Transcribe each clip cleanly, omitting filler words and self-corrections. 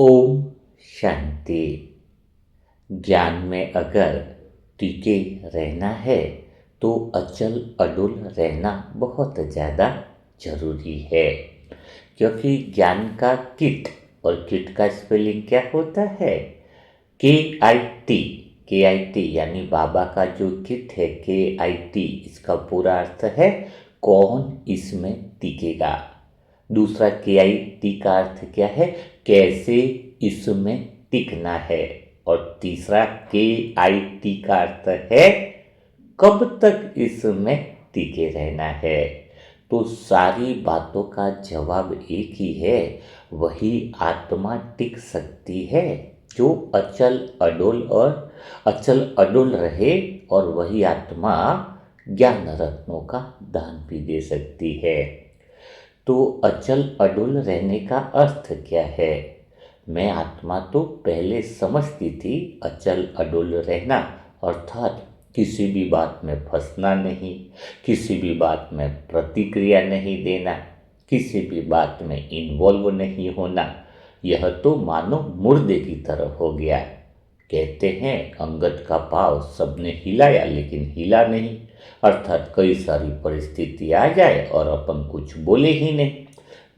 ओम शांति। ज्ञान में अगर टिके रहना है तो अचल अडुल रहना बहुत ज़्यादा जरूरी है, क्योंकि ज्ञान का किट, और किट का स्पेलिंग क्या होता है? KIT। KIT यानी बाबा का जो किट है KIT, इसका पूरा अर्थ है कौन इसमें टिकेगा। दूसरा KIT का अर्थ क्या है? कैसे इसमें टिकना है। और तीसरा KIT का अर्थ है कब तक इसमें टिके रहना है। तो सारी बातों का जवाब एक ही है, वही आत्मा टिक सकती है जो अचल अडोल रहे, और वही आत्मा ज्ञान रत्नों का दान भी दे सकती है। तो अचल अडोल रहने का अर्थ क्या है? मैं आत्मा तो पहले समझती थी अचल अडोल रहना अर्थात किसी भी बात में फंसना नहीं, किसी भी बात में प्रतिक्रिया नहीं देना, किसी भी बात में इन्वॉल्व नहीं होना। यह तो मानो मुर्दे की तरह हो गया। कहते हैं अंगद का पाँव सबने हिलाया लेकिन हिला नहीं, अर्थात कई सारी परिस्थिति आ जाए और अपन कुछ बोले ही नहीं।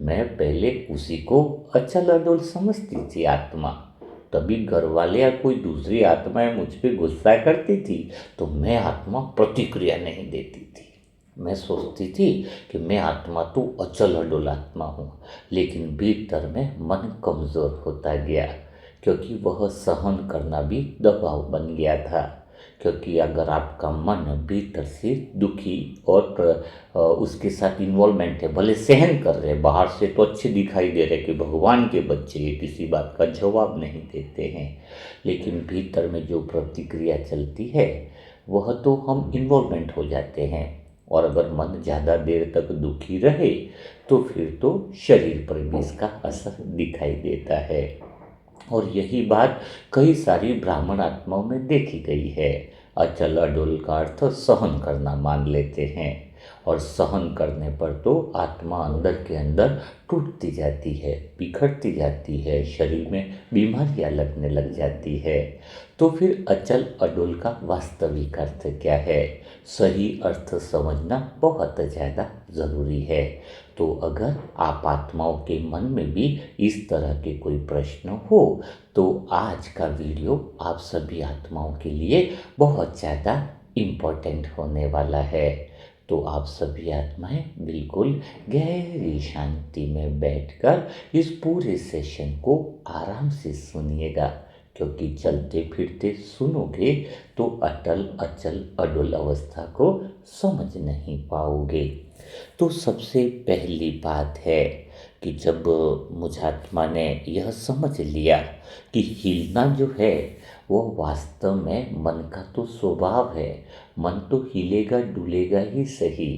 मैं पहले उसी को अचल अडोल समझती थी आत्मा। तभी घर वाले या कोई दूसरी आत्माएं मुझ पे गुस्सा करती थी तो मैं आत्मा प्रतिक्रिया नहीं देती थी। मैं सोचती थी कि मैं आत्मा तो अचल अडोल आत्मा हूँ, लेकिन भीतर में मन कमज़ोर होता गया, क्योंकि वह सहन करना भी दबाव बन गया था। क्योंकि अगर आपका मन भीतर से दुखी और उसके साथ इन्वॉल्वमेंट है, भले सहन कर रहे, बाहर से तो अच्छे दिखाई दे रहे कि भगवान के बच्चे ये किसी बात का जवाब नहीं देते हैं, लेकिन भीतर में जो प्रतिक्रिया चलती है वह तो हम इन्वॉल्वमेंट हो जाते हैं। और अगर मन ज़्यादा देर तक दुखी रहे तो फिर तो शरीर पर भी इसका असर दिखाई देता है। और यही बात कई सारी ब्राह्मण आत्माओं में देखी गई है। अचल अडोल का अर्थ सहन करना मान लेते हैं, और सहन करने पर तो आत्मा अंदर के अंदर टूटती जाती है, बिखरती जाती है, शरीर में बीमारियां लगने लग जाती है। तो फिर अचल अडोल का वास्तविक अर्थ क्या है? सही अर्थ समझना बहुत ज़्यादा ज़रूरी है। तो अगर आप आत्माओं के मन में भी इस तरह के कोई प्रश्न हो तो आज का वीडियो आप सभी आत्माओं के लिए बहुत ज़्यादा इम्पोर्टेंट होने वाला है। तो आप सभी आत्माएं बिल्कुल गहरी शांति में बैठकर इस पूरे सेशन को आराम से सुनिएगा, क्योंकि चलते फिरते सुनोगे तो अचल अडोल अवस्था को समझ नहीं पाओगे। तो सबसे पहली बात है कि जब मुझ आत्मा ने यह समझ लिया कि हिलना जो है वो वास्तव में मन का तो स्वभाव है, मन तो हिलेगा डुलेगा ही सही।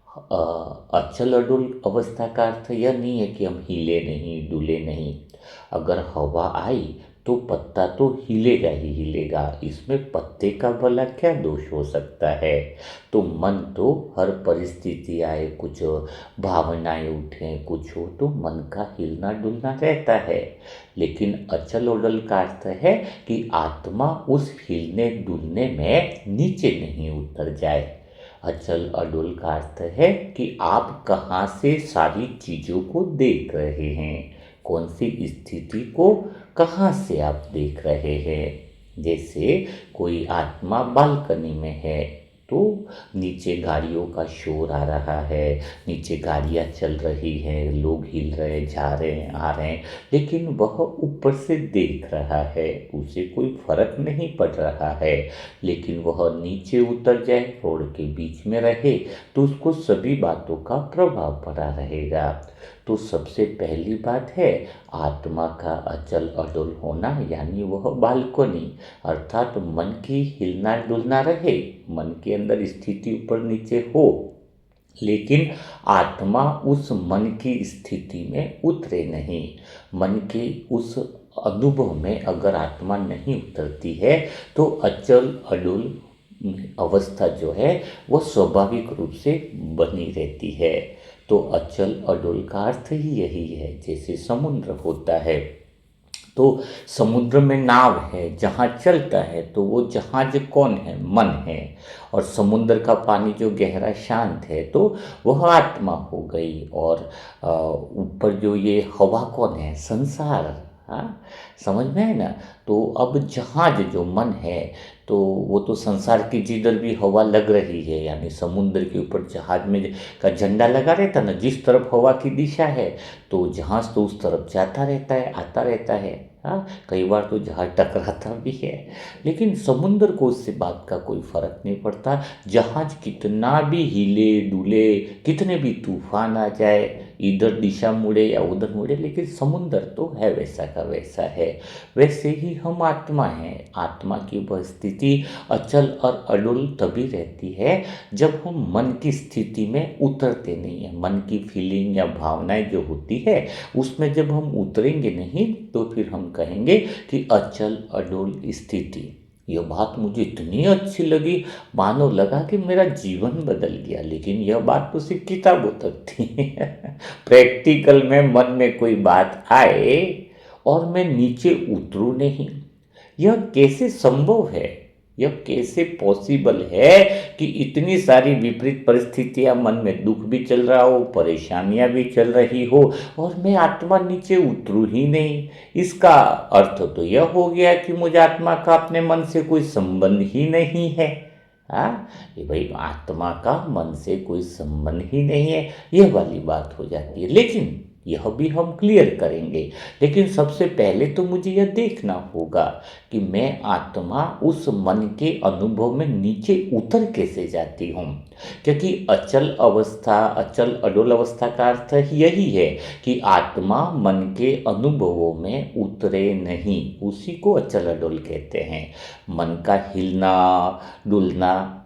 अचल अडुल अवस्था का अर्थ यह नहीं है कि हम हिले नहीं डुले नहीं। अगर हवा आई तो पत्ता तो हिलेगा ही हिलेगा, इसमें पत्ते का भला क्या दोष हो सकता है। तो मन तो हर परिस्थिति आए, कुछ भावनाएं उठें, कुछ हो तो मन का हिलना डुलना रहता है। लेकिन अचल अडल का अर्थ है कि आत्मा उस हिलने डुलने में नीचे नहीं उतर जाए। अचल अडुल का अर्थ है कि आप कहाँ से सारी चीज़ों को देख रहे हैं, कौन सी स्थिति को कहाँ से आप देख रहे हैं। जैसे कोई आत्मा बालकनी में है तो नीचे गाड़ियों का शोर आ रहा है, नीचे गाड़ियाँ चल रही हैं, लोग हिल रहे जा रहे हैं आ रहे हैं, लेकिन वह ऊपर से देख रहा है, उसे कोई फर्क नहीं पड़ रहा है। लेकिन वह नीचे उतर जाए, रोड के बीच में रहे तो उसको सभी बातों का प्रभाव पड़ा रहेगा। तो सबसे पहली बात है आत्मा का अचल अडोल होना, यानी वह बालकनी अर्थात मन की हिलना डुलना रहे, मन के अंदर स्थिति ऊपर नीचे हो, लेकिन आत्मा उस मन की स्थिति में उतरे नहीं। मन के उस अनुभव में अगर आत्मा नहीं उतरती है तो अचल अडुल अवस्था जो है वो स्वाभाविक रूप से बनी रहती है। तो अचल अडुल का अर्थ ही यही है। जैसे समुद्र होता है, तो समुद्र में नाव है, जहाँ चलता है तो वो जहाज कौन है? मन है। और समुद्र का पानी जो गहरा शांत है तो वह आत्मा हो गई। और ऊपर जो ये हवा कौन है? संसार। हाँ, समझ में है ना? तो अब जहाज जो मन है तो वो तो संसार की जिधर भी हवा लग रही है, यानी समुद्र के ऊपर जहाज में का झंडा लगा रहता ना, जिस तरफ हवा की दिशा है तो जहाज तो उस तरफ जाता रहता है, आता रहता है। हाँ, कई बार तो जहाज टकराता भी है, लेकिन समुद्र को उससे बात का कोई फर्क नहीं पड़ता। जहाज कितना भी हिले डुले, कितने भी तूफान आ जाए, इधर दिशा मुड़े या उधर मुड़े, लेकिन समुद्र तो है वैसा का वैसा है। वैसे ही हम आत्मा हैं। आत्मा की वह स्थिति अचल और अडुल तभी रहती है जब हम मन की स्थिति में उतरते नहीं हैं। मन की फीलिंग या भावनाएं जो होती है उसमें जब हम उतरेंगे नहीं तो फिर हम कहेंगे कि अचल अडुल स्थिति। यह बात मुझे इतनी अच्छी लगी, मानो लगा कि मेरा जीवन बदल गया। लेकिन यह बात तो सिर्फ किताबों तक थी। प्रैक्टिकल में मन में कोई बात आए और मैं नीचे उतरूं नहीं, यह कैसे संभव है? यह कैसे पॉसिबल है कि इतनी सारी विपरीत परिस्थितियां, मन में दुख भी चल रहा हो, परेशानियां भी चल रही हो, और मैं आत्मा नीचे उतरूं ही नहीं? इसका अर्थ तो यह हो गया कि मुझे आत्मा का अपने मन से कोई संबंध ही नहीं है। हाँ, ये भाई आत्मा का मन से कोई संबंध ही नहीं है, यह वाली बात हो जाती है। लेकिन यह भी हम क्लियर करेंगे। लेकिन सबसे पहले तो मुझे यह देखना होगा कि मैं आत्मा उस मन के अनुभव में नीचे उतर कैसे जाती हूँ। क्योंकि अचल अवस्था, अचल अडोल अवस्था का अर्थ यही है कि आत्मा मन के अनुभवों में उतरे नहीं, उसी को अचल अडोल कहते हैं। मन का हिलना डुलना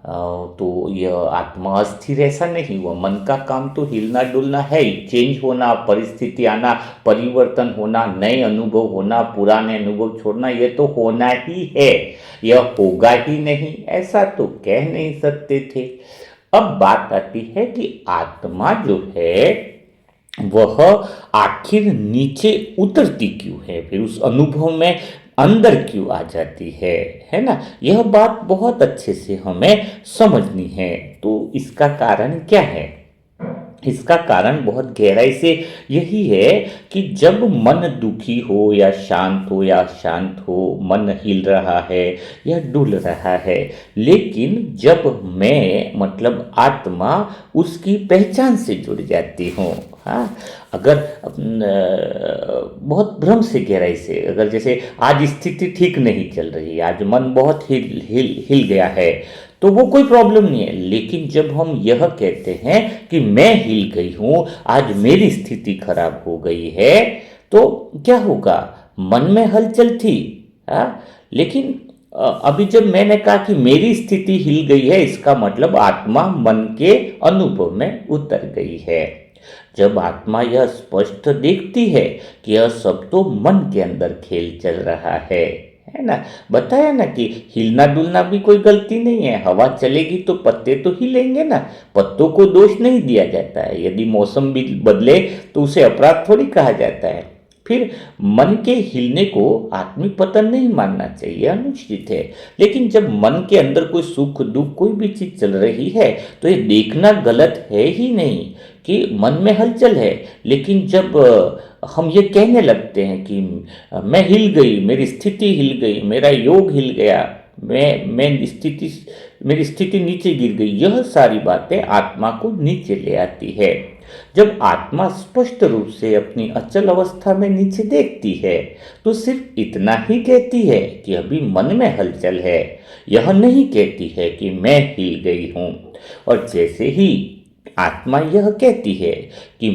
तो यह आत्मा अस्थिर ऐसा नहीं हुआ। मन का काम तो हिलना डुलना है ही, चेंज होना, परिस्थिति आना, परिवर्तन होना, नए अनुभव होना, पुराने अनुभव छोड़ना, यह तो होना ही है। यह होगा ही नहीं ऐसा तो कह नहीं सकते थे। अब बात आती है कि आत्मा जो है वह आखिर नीचे उतरती क्यों है, फिर उस अनुभव में अंदर क्यों आ जाती है ना? यह बात बहुत अच्छे से हमें समझनी है। तो इसका कारण क्या है? इसका कारण बहुत गहराई से यही है कि जब मन दुखी हो या शांत हो या अशांत हो, मन हिल रहा है या डुल रहा है, लेकिन जब मैं मतलब आत्मा उसकी पहचान से जुड़ जाती हूँ। हाँ, अगर बहुत भ्रम से गहराई से, अगर जैसे आज स्थिति ठीक नहीं चल रही, आज मन बहुत हिल गया है, तो वो कोई प्रॉब्लम नहीं है। लेकिन जब हम यह कहते हैं कि मैं हिल गई हूं, आज मेरी स्थिति खराब हो गई है, तो क्या होगा? मन में हलचल थी, लेकिन अभी जब मैंने कहा कि मेरी स्थिति हिल गई है, इसका मतलब आत्मा मन के अनुभव में उतर गई है। जब आत्मा यह स्पष्ट देखती है कि यह सब तो मन के अंदर खेल चल रहा है ना? बताया ना कि हिलना डुलना भी कोई गलती नहीं है। हवा चलेगी तो पत्ते तो हिलेंगे ना, पत्तों को दोष नहीं दिया जाता है। यदि मौसम भी बदले तो उसे अपराध थोड़ी कहा जाता है। फिर मन के हिलने को आत्मिक पतन नहीं मानना चाहिए, अनुचित है। लेकिन जब मन के अंदर कोई सुख दुख कोई भी चीज चल रही है तो ये देखना गलत है ही नहीं कि मन में हलचल है। लेकिन जब हम ये कहने लगते हैं कि मैं हिल गई, मेरी स्थिति हिल गई, मेरा योग हिल गया, मेरी स्थिति नीचे गिर गई, यह सारी बातें आत्मा को नीचे ले आती है। जब आत्मा स्पष्ट रूप से अपनी अचल अवस्था में नीचे देखती है तो सिर्फ इतना ही कहती है कि अभी मन में हलचल है। यह नहीं कहती है कि मैं हिल गई हूं। और जैसे ही आत्मा यह कहती है कि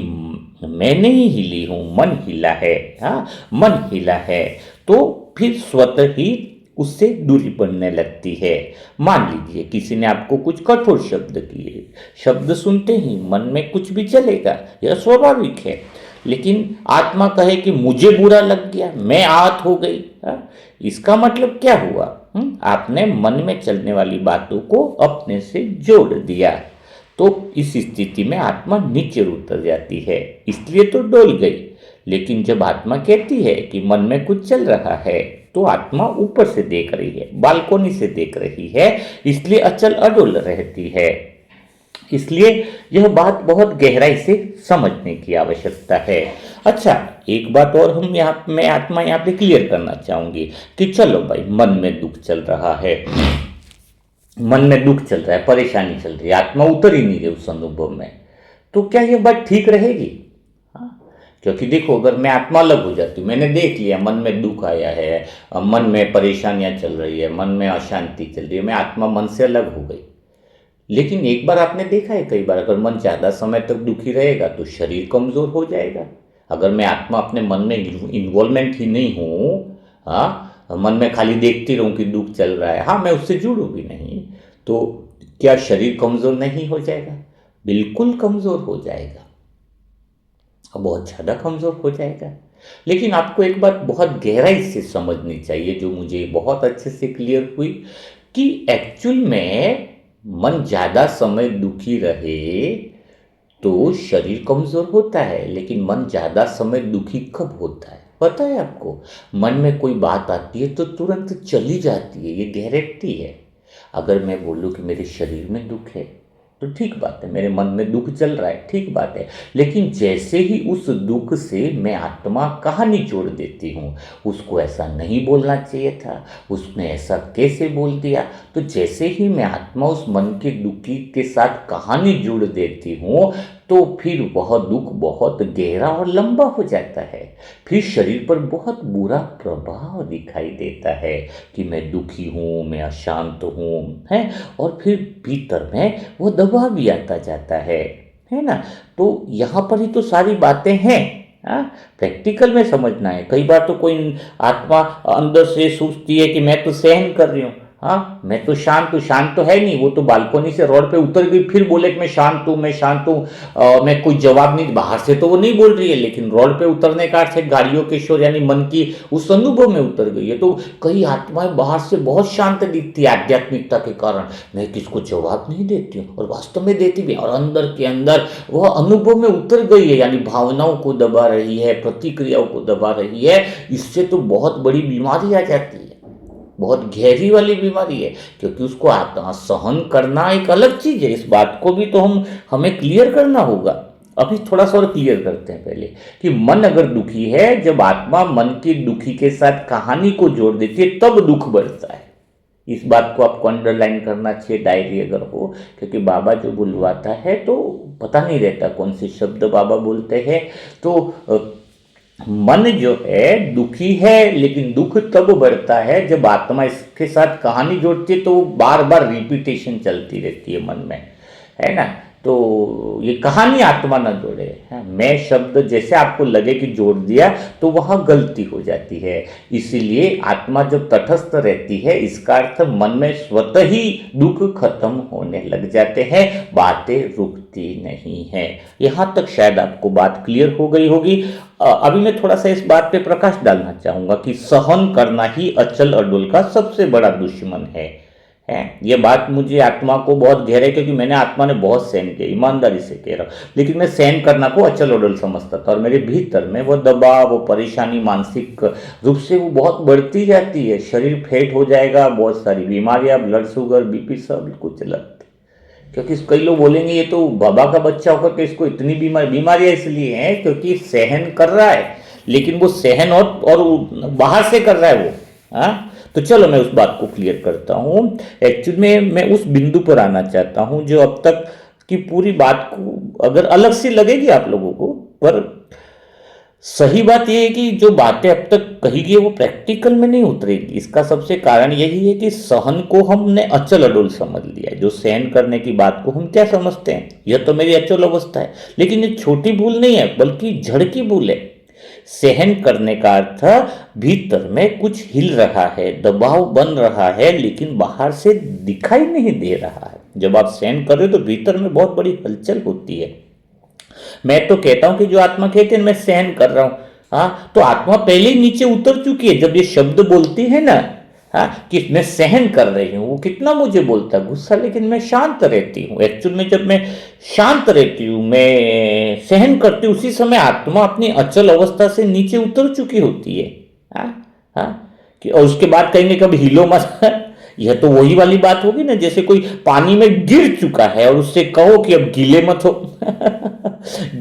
मैं नहीं हिली हूं, मन हिला है, हाँ मन हिला है, तो फिर स्वतः ही उससे दूरी बढ़ने लगती है। मान लीजिए किसी ने आपको कुछ कठोर शब्द किए, शब्द सुनते ही मन में कुछ भी चलेगा, यह स्वाभाविक है। लेकिन आत्मा कहे कि मुझे बुरा लग गया, मैं आहत हो गई, इसका मतलब क्या हुआ? आपने मन में चलने वाली बातों को अपने से जोड़ दिया। तो इस स्थिति में आत्मा नीचे उतर जाती है, इसलिए तो डोल गई। लेकिन जब आत्मा कहती है कि मन में कुछ चल रहा है तो आत्मा ऊपर से देख रही है, बालकोनी से देख रही है, इसलिए अचल अडोल रहती है। इसलिए यह बात बहुत गहराई से समझने की आवश्यकता है। अच्छा, एक बात और मैं आत्मा यहाँ पे क्लियर करना चाहूंगी कि चलो भाई, मन में दुख चल रहा है, मन में दुख चल रहा है, परेशानी चल रही है, आत्मा उतर ही नहीं रही उस अनुभव में, तो क्या यह बात ठीक रहेगी? हाँ, क्योंकि देखो, अगर मैं आत्मा अलग हो जाती हूँ, मैंने देख लिया मन में दुख आया है, मन में परेशानियां चल रही है, मन में अशांति चल रही है, मैं आत्मा मन से अलग हो गई। लेकिन एक बार आपने देखा है, कई बार अगर मन ज़्यादा समय तक दुखी रहेगा तो शरीर कमज़ोर हो जाएगा। अगर मैं आत्मा अपने मन में इन्वॉल्वमेंट ही नहीं हूँ, हाँ, मन में खाली देखती रहूँ कि दुख चल रहा है, हाँ, मैं उससे जुड़ूँ भी नहीं, तो क्या शरीर कमज़ोर नहीं हो जाएगा? बिल्कुल कमज़ोर हो जाएगा, बहुत ज़्यादा कमज़ोर हो जाएगा। लेकिन आपको एक बात बहुत गहराई से समझनी चाहिए, जो मुझे बहुत अच्छे से क्लियर हुई, कि एक्चुअल में मन ज़्यादा समय दुखी रहे तो शरीर कमज़ोर होता है, लेकिन मन ज़्यादा समय दुखी कब होता है पता है आपको? मन में कोई बात आती है तो तुरंत चली जाती है, ये गारंटी है। अगर मैं बोलूँ कि मेरे शरीर में दुख है तो ठीक बात है, मेरे मन में दुख चल रहा है, ठीक बात है, लेकिन जैसे ही उस दुख से मैं आत्मा कहानी जोड़ देती हूँ, उसको ऐसा नहीं बोलना चाहिए था, उसने ऐसा कैसे बोल दिया, तो जैसे ही मैं आत्मा उस मन के दुखी के साथ कहानी जोड़ देती हूँ, तो फिर वह दुख बहुत गहरा और लंबा हो जाता है। फिर शरीर पर बहुत बुरा प्रभाव दिखाई देता है कि मैं दुखी हूँ, मैं अशांत हूँ, है, और फिर भीतर में वो दबाव भी आता जाता है ना। तो यहाँ पर ही तो सारी बातें हैं। हाँ, प्रैक्टिकल में समझना है। कई बार तो कोई आत्मा अंदर से सोचती है कि मैं तो सहन कर रही हूँ, हाँ, मैं तो शांत हूँ, शांत तो है नहीं, वो तो बालकोनी से रोड पे उतर गई, फिर बोले कि मैं शांत हूँ, मैं शांत हूँ, मैं कोई जवाब नहीं, बाहर से तो वो नहीं बोल रही है, लेकिन रोड पे उतरने का अर्थ है गाड़ियों के शोर, यानी मन की उस अनुभव में उतर गई है। तो कई आत्माएं बाहर से बहुत शांत दिखती है आध्यात्मिकता के कारण, मैं किसको जवाब नहीं देती हूँ, और वास्तव में देती भी, और अंदर के अंदर वह अनुभव में उतर गई है, यानी भावनाओं को दबा रही है, प्रतिक्रियाओं को दबा रही है। इससे तो बहुत बड़ी बीमारी आ जाती है, बहुत गहरी वाली बीमारी है, क्योंकि उसको सहन करना एक अलग चीज है। इस बात को भी तो हमें क्लियर करना होगा। अभी थोड़ा सा और क्लियर करते हैं पहले, कि मन अगर दुखी है, जब आत्मा मन की दुखी के साथ कहानी को जोड़ देती है तब दुख बढ़ता है। इस बात को आपको अंडरलाइन करना चाहिए, डायरी अगर हो, क्योंकि बाबा जो बुलवाता है तो पता नहीं रहता कौन से शब्द बाबा बोलते हैं। तो मन जो है दुखी है, लेकिन दुख तब बढ़ता है जब आत्मा इसके साथ कहानी जोड़ती है, तो बार बार रिपीटेशन चलती रहती है मन में, है ना। तो ये कहानी आत्मा ना जोड़े, है? मैं शब्द जैसे आपको लगे कि जोड़ दिया तो वह गलती हो जाती है। इसीलिए आत्मा जब तटस्थ रहती है, इसका अर्थ मन में स्वतः ही दुख खत्म होने लग जाते हैं, बातें रुकती नहीं है। यहाँ तक शायद आपको बात क्लियर हो गई होगी। अभी मैं थोड़ा सा इस बात पे प्रकाश डालना चाहूंगा कि सहन करना ही अचल अडोल का सबसे बड़ा दुश्मन है। ये बात मुझे आत्मा को बहुत गहरे, क्योंकि मैंने आत्मा ने बहुत सहन किया, ईमानदारी से कह रहा हूँ, लेकिन मैं सहन करना को अचल अडोल समझता था, और मेरे भीतर में वो दबाव, वो परेशानी मानसिक रूप से वो बहुत बढ़ती जाती है। शरीर फैट हो जाएगा, बहुत सारी बीमारियां, ब्लड शुगर, बीपी, सब कुछ लगता, क्योंकि कई लोग बोलेंगे ये तो बाबा का बच्चा होकर के इसको इतनी बीमारियां इसलिए हैं क्योंकि सहन कर रहा है, लेकिन वो सहन और बाहर से कर रहा है वो। हाँ, तो चलो मैं उस बात को क्लियर करता हूँ। एक्चुअली में मैं उस बिंदु पर आना चाहता हूँ जो अब तक की पूरी बात को अगर अलग से लगेगी आप लोगों को, पर सही बात यह है कि जो बातें अब तक कही गई वो प्रैक्टिकल में नहीं उतरेगी। इसका सबसे कारण यही है कि सहन को हमने अचल अडोल समझ लिया है। जो सहन करने की बात को हम क्या समझते हैं, यह तो मेरी अचल अवस्था है, लेकिन ये छोटी भूल नहीं है बल्कि जड़ की भूल है। सहन करने का अर्थ भीतर में कुछ हिल रहा है, दबाव बन रहा है, लेकिन बाहर से दिखाई नहीं दे रहा है। जब आप सहन कर रहे हो तो भीतर में बहुत बड़ी हलचल होती है। मैं तो कहता हूं कि जो आत्मा कहती है मैं सहन कर रहा हूं, हाँ, तो आत्मा पहले ही नीचे उतर चुकी है। जब ये शब्द बोलती है ना, हाँ, कि मैं सहन कर रही हूँ, वो कितना मुझे बोलता है गुस्सा, लेकिन मैं शांत रहती हूँ। एक्चुअल में जब मैं शांत रहती हूँ, मैं सहन करती हूँ, उसी समय आत्मा अपनी अचल अवस्था से नीचे उतर चुकी होती है। हाँ, हाँ, कि और उसके बाद कहेंगे कभी हिलो मत। यह तो वही वाली बात होगी ना, जैसे कोई पानी में गिर चुका है और उससे कहो कि अब गीले मत हो।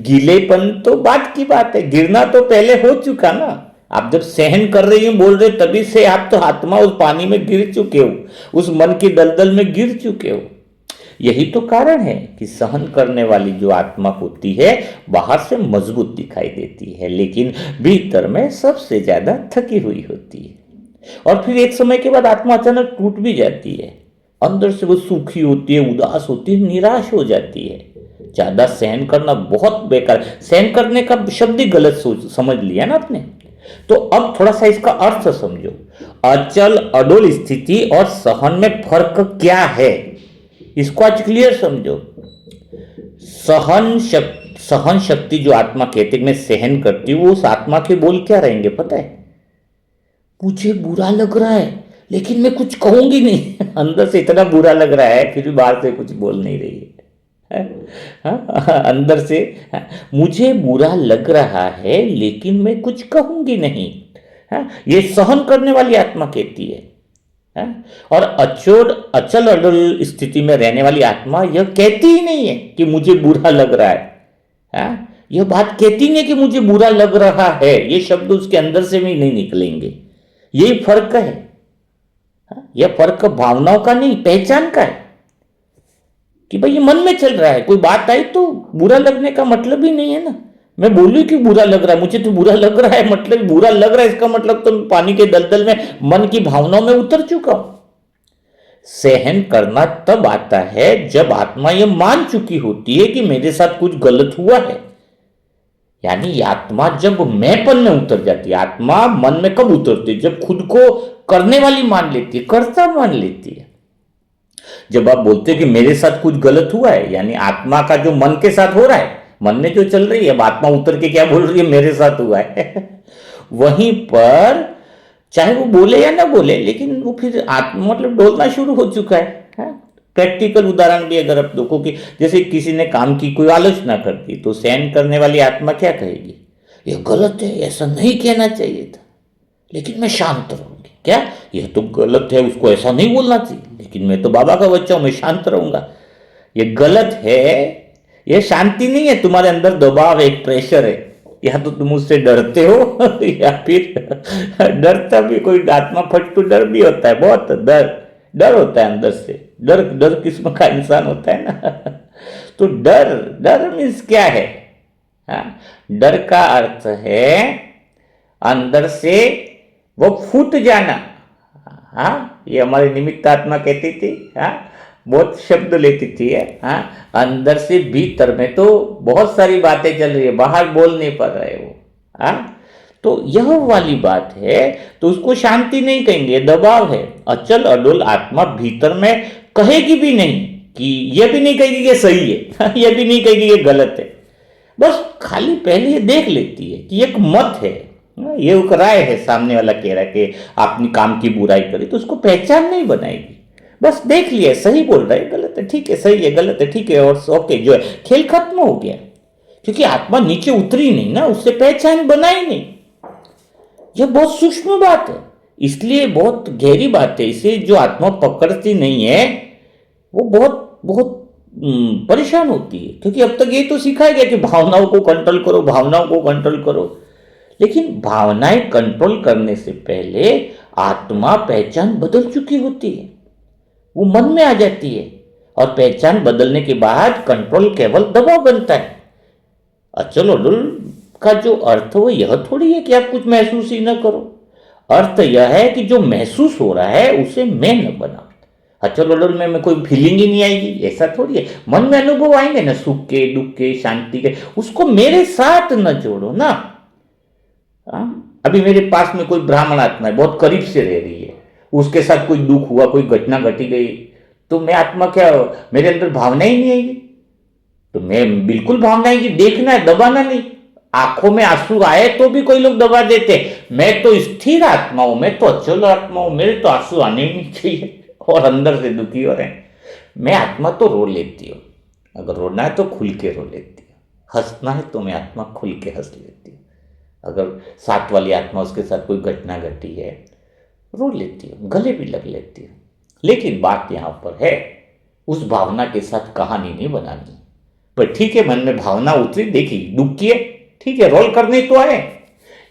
गीलेपन तो बात की बात है, गिरना तो पहले हो चुका ना। आप जब सहन कर रही हैं, बोल रहे, तभी से आप तो आत्मा उस पानी में गिर चुके हो, उस मन की दलदल में गिर चुके हो। यही तो कारण है कि सहन करने वाली जो आत्मा होती है बाहर से मजबूत दिखाई देती है, लेकिन भीतर में सबसे ज्यादा थकी हुई होती है। और फिर एक समय के बाद आत्मा अचानक टूट भी जाती है, अंदर से वो सूखी होती है, उदास होती है, निराश हो जाती है। ज्यादा सहन करना बहुत बेकार, सहन करने का शब्द ही गलत सोच समझ लिया ना आपने। तो अब थोड़ा सा इसका अर्थ समझो। अचल अडोल स्थिति और सहन में फर्क क्या है, इसको आज क्लियर समझो। सहन शक्ति जो आत्मा कहते मैं सहन करती हूँ, उस आत्मा के बोल क्या रहेंगे पता है? मुझे बुरा लग रहा है लेकिन मैं कुछ कहूंगी नहीं। अंदर से इतना बुरा लग रहा है फिर भी बाहर से कुछ बोल नहीं रही है। हाँ, अंदर से हाँ, मुझे बुरा लग रहा है लेकिन मैं कुछ कहूंगी नहीं। हाँ, ये सहन करने वाली आत्मा कहती है। हाँ, और अचल अडल स्थिति में रहने वाली आत्मा यह कहती ही नहीं है कि मुझे बुरा लग रहा है। हाँ, यह बात कहती नहीं कि मुझे बुरा लग रहा है, ये शब्द उसके अंदर से भी नहीं निकलेंगे। यही फर्क है। यह फर्क भावनाओं का नहीं, पहचान का है कि भाई ये मन में चल रहा है, कोई बात आई तो बुरा लगने का मतलब ही नहीं है ना। मैं बोलूं कि बुरा लग रहा है, मुझे तो बुरा लग रहा है, मतलब बुरा लग रहा है इसका मतलब तो मैं पानी के दलदल में मन की भावनाओं में उतर चुका हूं। सहन करना तब आता है जब आत्मा ये मान चुकी होती है कि मेरे साथ कुछ गलत हुआ है। यानी आत्मा जब मैंपन में उतर जाती है। आत्मा मन में कब उतरती है? जब खुद को करने वाली मान लेती है, कर्ता मान लेती है। जब आप बोलते हैं कि मेरे साथ कुछ गलत हुआ है, यानी आत्मा का जो मन के साथ हो रहा है, मन में जो चल रही है, अब आत्मा उतर के क्या बोल रही है? मेरे साथ हुआ है। वहीं पर चाहे वो बोले या ना बोले, लेकिन वो फिर आत्मा मतलब डोलना शुरू हो चुका है। प्रैक्टिकल उदाहरण भी अगर आप देखो कि जैसे किसी ने काम की कोई आलोचना कर दी, तो सहन करने वाली आत्मा क्या कहेगी? ये गलत है, ऐसा नहीं कहना चाहिए था, लेकिन मैं शांत रहूंगी। क्या यह तो गलत है, उसको ऐसा नहीं बोलना चाहिए, लेकिन मैं तो बाबा का बच्चा हूं, मैं शांत रहूंगा। ये गलत है, यह शांति नहीं है, तुम्हारे अंदर दबाव है, एक प्रेशर है। या तो तुम उससे डरते हो या फिर डरता भी कोई आत्मा फट तो डर भी होता है, बहुत डर होता है अंदर से। डर किस्म का इंसान होता है ना। तो डर मीन्स क्या है? हाँ, डर का अर्थ है अंदर से वो फूट जाना। हाँ, ये हमारी निमित्त आत्मा कहती थी। हाँ, बहुत शब्द लेती थी है। हाँ, अंदर से भीतर में तो बहुत सारी बातें चल रही है, बाहर बोल नहीं पा रहे वो। हाँ, तो यह वाली बात है, तो उसको शांति नहीं कहेंगे, दबाव है। अचल अडोल आत्मा भीतर में कहेगी भी नहीं कि यह भी नहीं कहेगी ये सही है, यह भी नहीं कहेगी ये गलत है। बस खाली पहले ये देख लेती है कि एक मत है, ये एक राय है, सामने वाला कह रहा है कि आपने काम की बुराई करी, तो उसको पहचान नहीं बनाएगी। बस देख लिया, सही बोल रहा है, गलत है, ठीक है, सही है, गलत है, ठीक है, और ओके, जो है खेल खत्म हो गया। क्योंकि आत्मा नीचे उतरी नहीं ना, उससे पहचान बनाई नहीं। यह बहुत सूक्ष्म बात है, इसलिए बहुत गहरी बात है। इसे जो आत्मा पकड़ती नहीं है वो बहुत बहुत परेशान होती है। क्योंकि अब तक ये तो सिखाया गया कि भावनाओं को कंट्रोल करो, भावनाओं को कंट्रोल करो, लेकिन भावनाएं कंट्रोल करने से पहले आत्मा पहचान बदल चुकी होती है, वो मन में आ जाती है। और पहचान बदलने के बाद कंट्रोल केवल दबाव बनता है। अचल अडुल का जो अर्थ वो यह थोड़ी है कि आप कुछ महसूस ही ना करो। अर्थ यह है कि जो महसूस हो रहा है उसे मैं न बनाओ। अचल अडुल में कोई फीलिंग ही नहीं आएगी, ऐसा थोड़ी है। मन में अनुभव आएंगे ना, सुख के, दुख के, शांति के, उसको मेरे साथ न जोड़ो ना। अभी मेरे पास में कोई ब्राह्मण आत्मा है, बहुत करीब से रह रही है, उसके साथ कोई दुख हुआ, कोई घटना घटी गई, तो मैं आत्मा क्या, मेरे अंदर भावना ही नहीं आएगी? तो मैं बिल्कुल भावना आएगी, देखना है, दबाना नहीं। आंखों में आंसू आए तो भी कोई लोग दबा देते, मैं तो स्थिर आत्मा हूं, मैं तो अचल आत्मा हूं, मेरे तो आंसू आने ही नहीं चाहिए, और अंदर से दुखी हो रहे हैं। मैं आत्मा तो रो लेती हूँ, अगर रोना है तो खुल के रो लेती हूँ, हंसना है तो मैं आत्मा खुल के हंस लेती हूँ। अगर साथ वाली आत्मा उसके साथ कोई घटना घटी है, रो लेती हूँ, गले भी लग लेती हूँ। लेकिन बात यहाँ पर है, उस भावना के साथ कहानी नहीं बनानी। पर ठीक है, मन में भावना उतरी, देखी, दुख की है, ठीक है, रोल करने तो आए।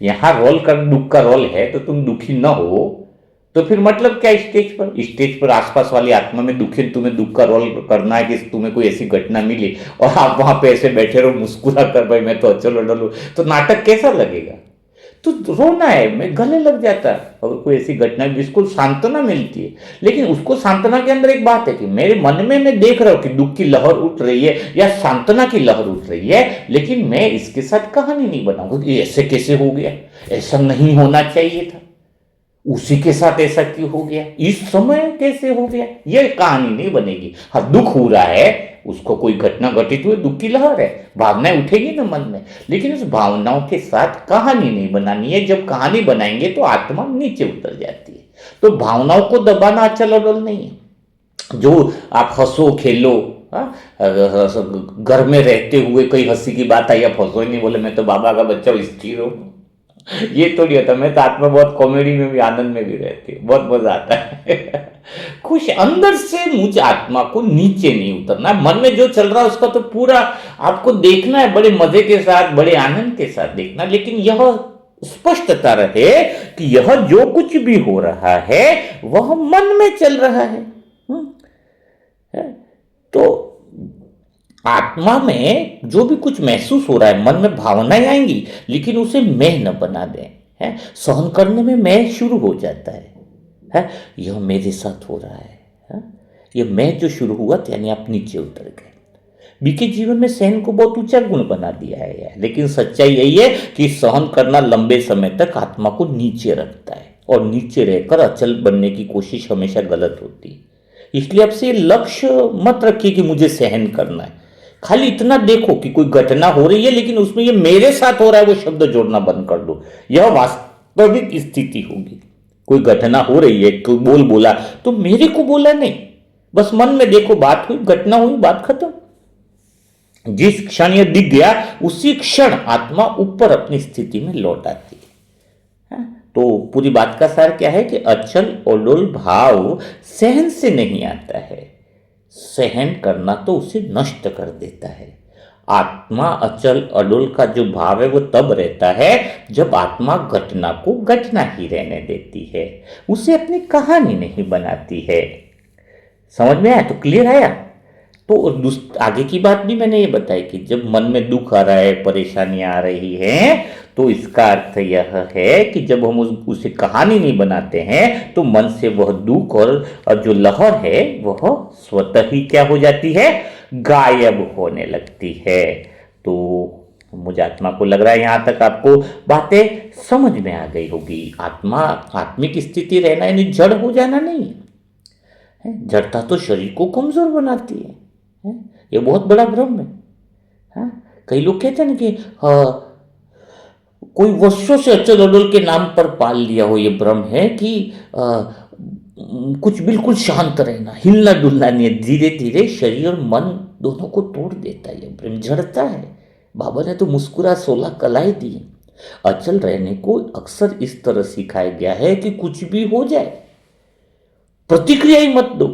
यहाँ रोल कर, दुख का रोल है तो तुम दुखी न हो तो फिर मतलब क्या? स्टेज पर आसपास वाली आत्मा में दुखी, तुम्हें दुख का रोल करना है कि तुम्हें कोई ऐसी घटना मिली और आप वहां पे ऐसे बैठे रहो मुस्कुरा कर, भाई मैं तो अचल अडल हूं, तो नाटक कैसा लगेगा? तो रोना है, मैं गले लग जाता है अगर कोई ऐसी घटना, बिल्कुल सांत्वना मिलती है। लेकिन उसको सांत्वना के अंदर एक बात है कि मेरे मन में मैं देख रहा हूं कि दुख की लहर उठ रही है या सांत्वना की लहर उठ रही है, लेकिन मैं इसके साथ कहानी नहीं बनाऊंगा कि ऐसे कैसे हो गया, ऐसा नहीं होना चाहिए था, उसी के साथ ऐसा क्यों हो गया, इस समय कैसे हो गया, ये कहानी नहीं बनेगी। हाँ, दुख हो रहा है, उसको कोई घटना घटित हुई, दुख की लहर है, भावनाएं उठेगी ना मन में, लेकिन उस भावनाओं के साथ कहानी नहीं बनानी है। जब कहानी बनाएंगे तो आत्मा नीचे उतर जाती है। तो भावनाओं को दबाना अचल अडल नहीं है। जो आप हंसो खेलो, हाँ, घर में रहते हुए कोई हंसी की बात आई, आप हंसो ही नहीं, बोले मैं तो बाबा का बच्चा स्थिर हूँ, ये तो नहीं होता। मैं तो आत्मा बहुत कॉमेडी में भी, आनंद में भी रहती हूँ, बहुत मजा आता है। खुश अंदर से, मुझे आत्मा को नीचे नहीं उतरना, मन में जो चल रहा है उसका तो पूरा आपको देखना है, बड़े मजे के साथ, बड़े आनंद के साथ देखना। लेकिन यह स्पष्टता रहे कि यह जो कुछ भी हो रहा है वह मन में चल रहा है। तो आत्मा में जो भी कुछ महसूस हो रहा है, मन में भावनाएं आएंगी, लेकिन उसे मैं न बना दें। है, सहन करने में मैं शुरू हो जाता है, यह मेरे साथ हो रहा है, यह मैं जो शुरू हुआ था, यानी आप नीचे उतर गए। बीके जीवन में सहन को बहुत ऊंचा गुण बना दिया है, लेकिन सच्चाई यही है कि सहन करना लंबे समय तक आत्मा को नीचे रखता है, और नीचे रहकर अचल बनने की कोशिश हमेशा गलत होती है। इसलिए आपसे लक्ष्य मत रखिए कि मुझे सहन करना है, खाली इतना देखो कि कोई घटना हो रही है लेकिन उसमें ये मेरे साथ हो रहा है, वो शब्द जोड़ना बंद कर दो। यह वास्तविक स्थिति होगी। कोई घटना हो रही है, कोई बोल बोला तो मेरे को बोला नहीं, बस मन में देखो, बात हुई, घटना हुई, बात खत्म। जिस क्षण यह दिख गया उसी क्षण आत्मा ऊपर अपनी स्थिति में लौट आती है। तो पूरी बात का सार क्या है कि अचल अडोल भाव सहन से नहीं आता है, सहन करना तो उसे नष्ट कर देता है। आत्मा अचल अडोल का जो भाव है वो तब रहता है जब आत्मा घटना को घटना ही रहने देती है, उसे अपनी कहानी नहीं बनाती है। समझ में आया? तो क्लियर आया? तो आगे की बात भी मैंने ये बताई कि जब मन में दुख आ रहा है, परेशानियां आ रही हैं, तो इसका अर्थ यह है कि जब हम उसे कहानी नहीं बनाते हैं तो मन से वह दुख और जो लहर है वह स्वतः ही क्या हो जाती है, गायब होने लगती है। तो मुझे आत्मा को लग रहा है यहां तक आपको बातें समझ में आ गई होगी। आत्मा, आत्मिक स्थिति रहना यानी जड़ हो जाना नहीं है। जड़ता तो शरीर को कमजोर बनाती है। ये बहुत बड़ा भ्रम है। कई लोग कहते हैं ना कि कोई वर्षों से अचल अडोल के नाम पर पाल लिया हो, ये भ्रम है कि कुछ बिल्कुल शांत रहना, हिलना डुलना नहीं है। धीरे धीरे शरीर और मन दोनों को तोड़ देता है, ये भ्रम जड़ता है। बाबा ने तो मुस्कुरा 16 कलाएं दी। अचल रहने को अक्सर इस तरह सिखाया गया है कि कुछ भी हो जाए प्रतिक्रिया ही मत दो।